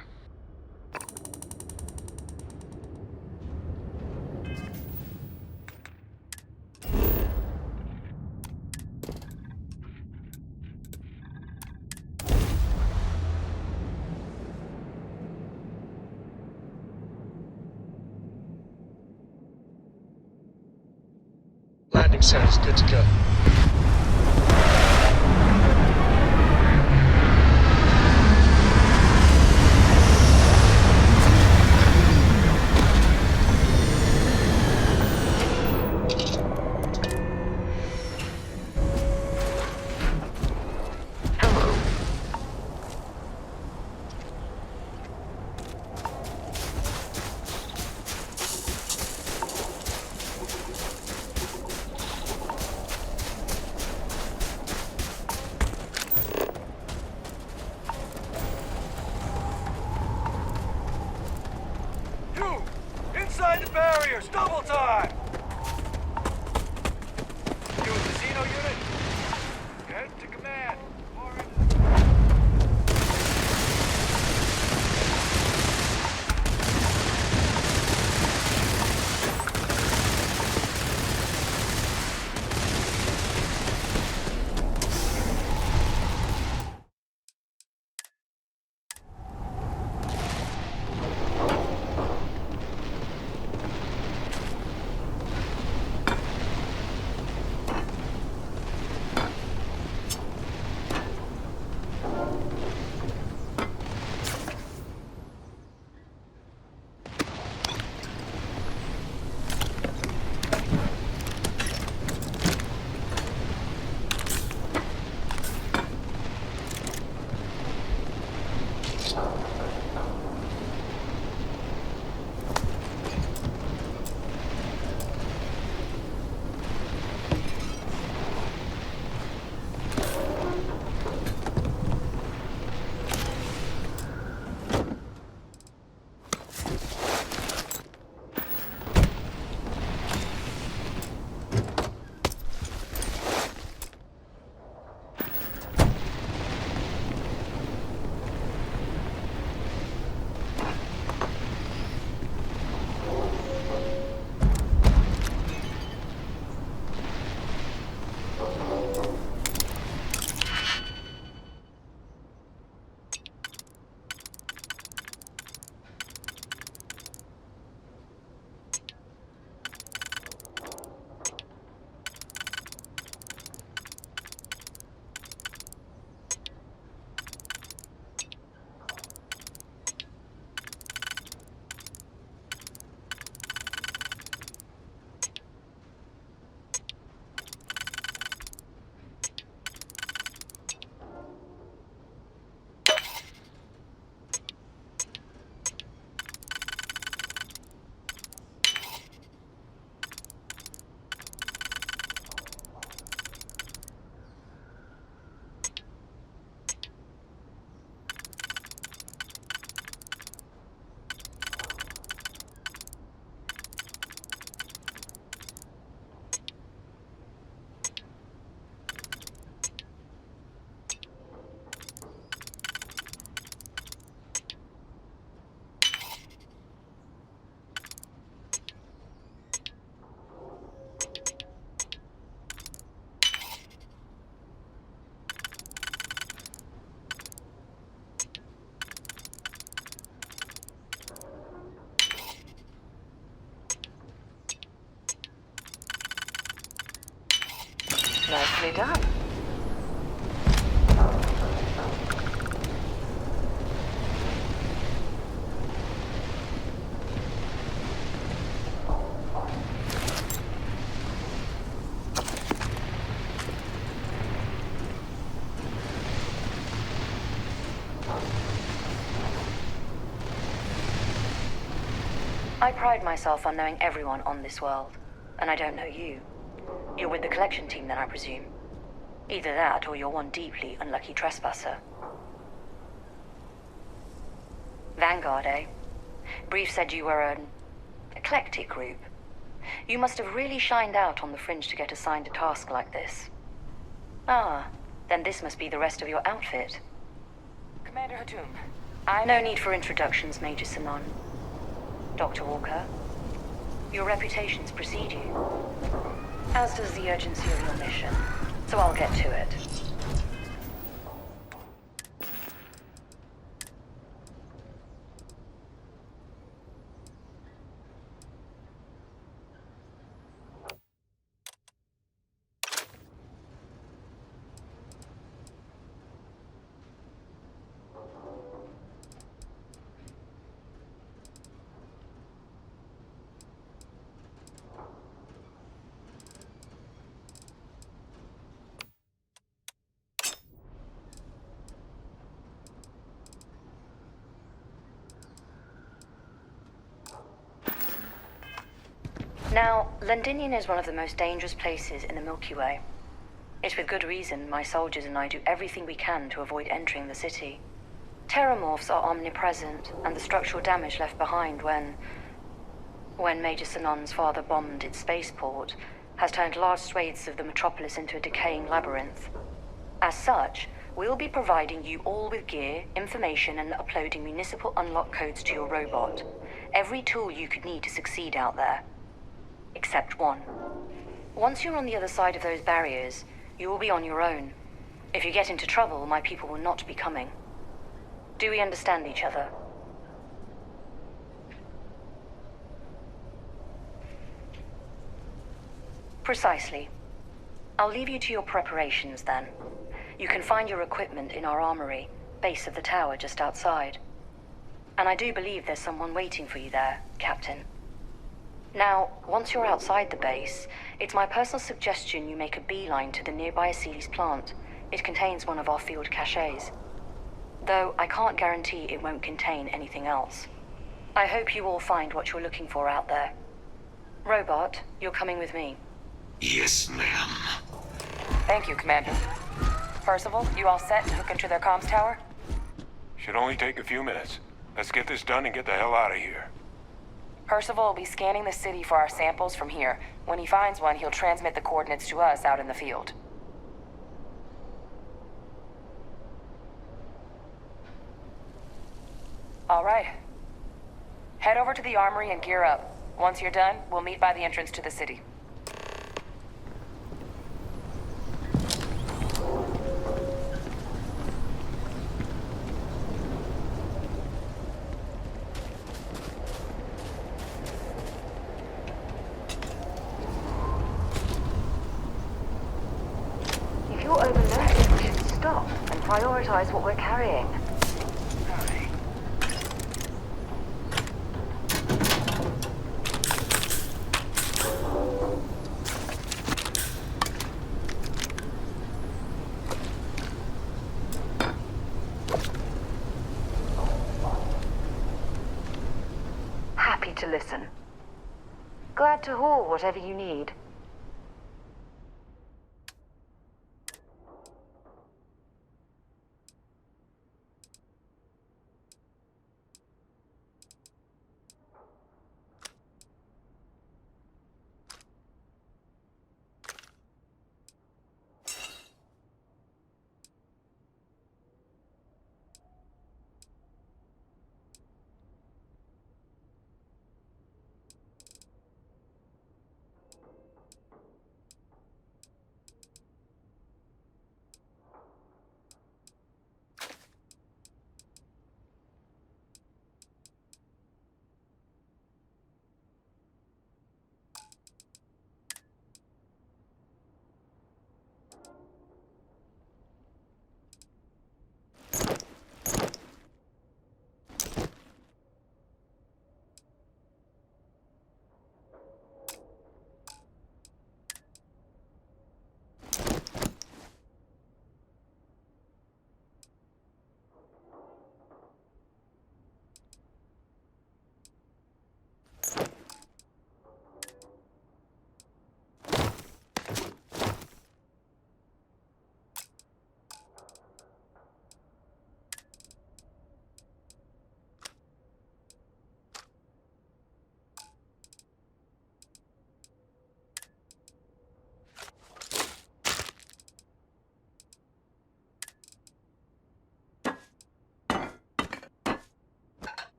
Landing center's good to go. Inside the barriers, double time! You a casino unit? Head to command. Nicely done. I pride myself on knowing everyone on this world, and I don't know you. You're with the collection team then, I presume. Either that, or you're one deeply unlucky trespasser. Vanguard, eh? Brief said you were an eclectic group. You must have really shined out on the fringe to get assigned a task like this. Ah, then this must be the rest of your outfit. Commander Hatum. No need for introductions, Major Sinon. Dr. Walker, your reputations precede you, as does the urgency of your mission, so I'll get to it. Now, Londinium is one of the most dangerous places in the Milky Way. It's with good reason my soldiers and I do everything we can to avoid entering the city. Terramorphs are omnipresent, and the structural damage left behind when Major Sinon's father bombed its spaceport has turned large swathes of the metropolis into a decaying labyrinth. As such, we'll be providing you all with gear, information, and uploading municipal unlock codes to your robot. Every tool you could need to succeed out there. Except one. Once you're on the other side of those barriers, you will be on your own. If you get into trouble, my people will not be coming. Do we understand each other? Precisely. I'll leave you to your preparations then. You can find your equipment in our armory, base of the tower just outside. And I do believe there's someone waiting for you there, Captain. Now, once you're outside the base, it's my personal suggestion you make a beeline to the nearby Asus plant. It contains one of our field caches. Though I can't guarantee it won't contain anything else. I hope you all find what you're looking for out there. Robot, you're coming with me. Yes, ma'am. Thank you, Commander. Percival, you all set to hook into their comms tower? Should only take a few minutes. Let's get this done and get the hell out of here. Percival will be scanning the city for our samples from here. When he finds one, he'll transmit the coordinates to us out in the field. All right. Head over to the armory and gear up. Once you're done, we'll meet by the entrance to the city. If you're overloaded, we should stop and prioritize what we're carrying. Happy to listen. Glad to haul whatever you need.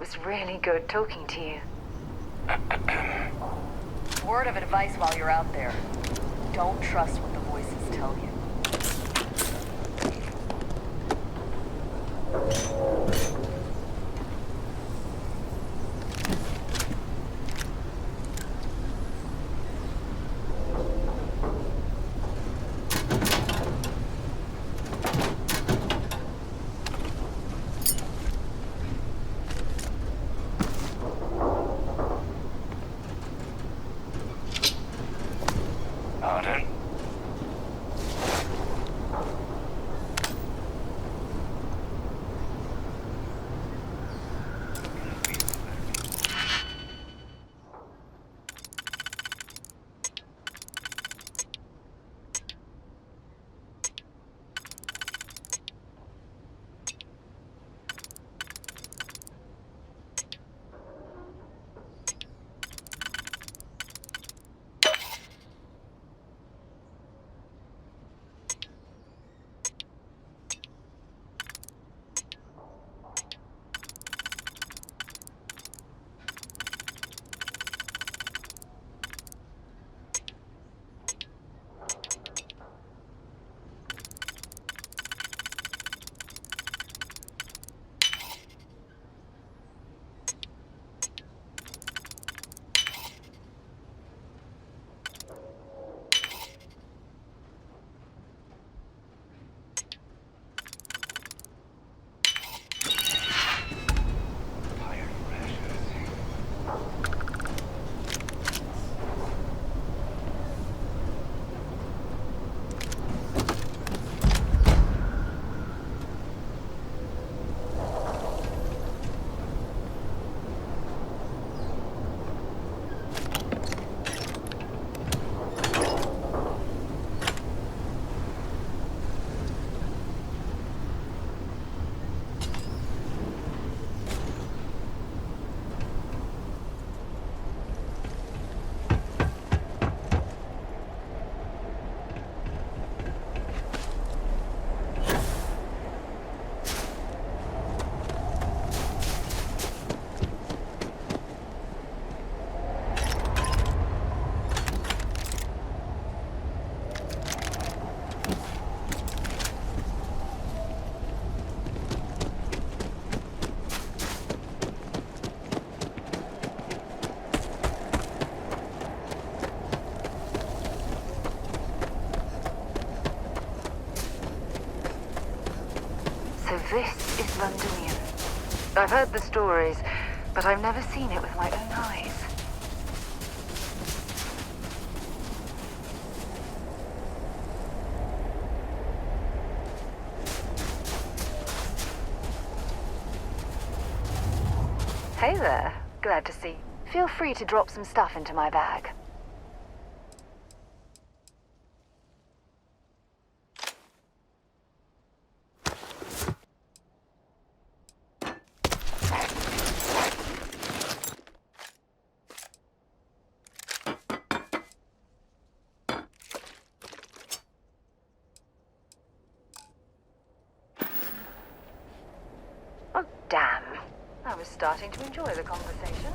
was really good talking to you. Word of advice while you're out there. Don't trust what the voices tell you. Pardon? So this is Londonian. I've heard the stories, but I've never seen it with my own eyes. Hey there. Glad to see you. Feel free to drop some stuff into my bag. Oh, damn. I was starting to enjoy the conversation.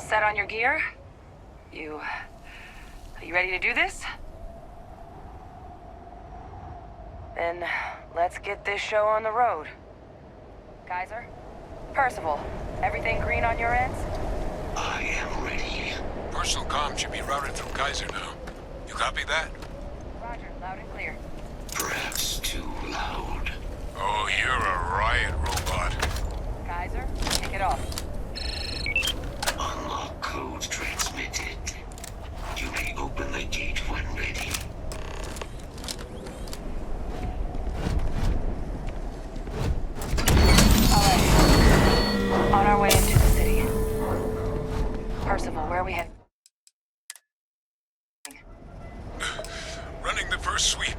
set on your gear? Are you ready to do this? Then let's get this show on the road. Kaiser? Percival, everything green on your ends? I am ready. Personal comm should be routed through Kaiser now. You copy that? Roger, loud and clear. Perhaps too loud. Oh, you're a riot robot. Kaiser, kick it off. Unlock code transmitted. You may open the gate when ready. Alright. On our way into the city. Percival, where are we heading? Running the first sweep.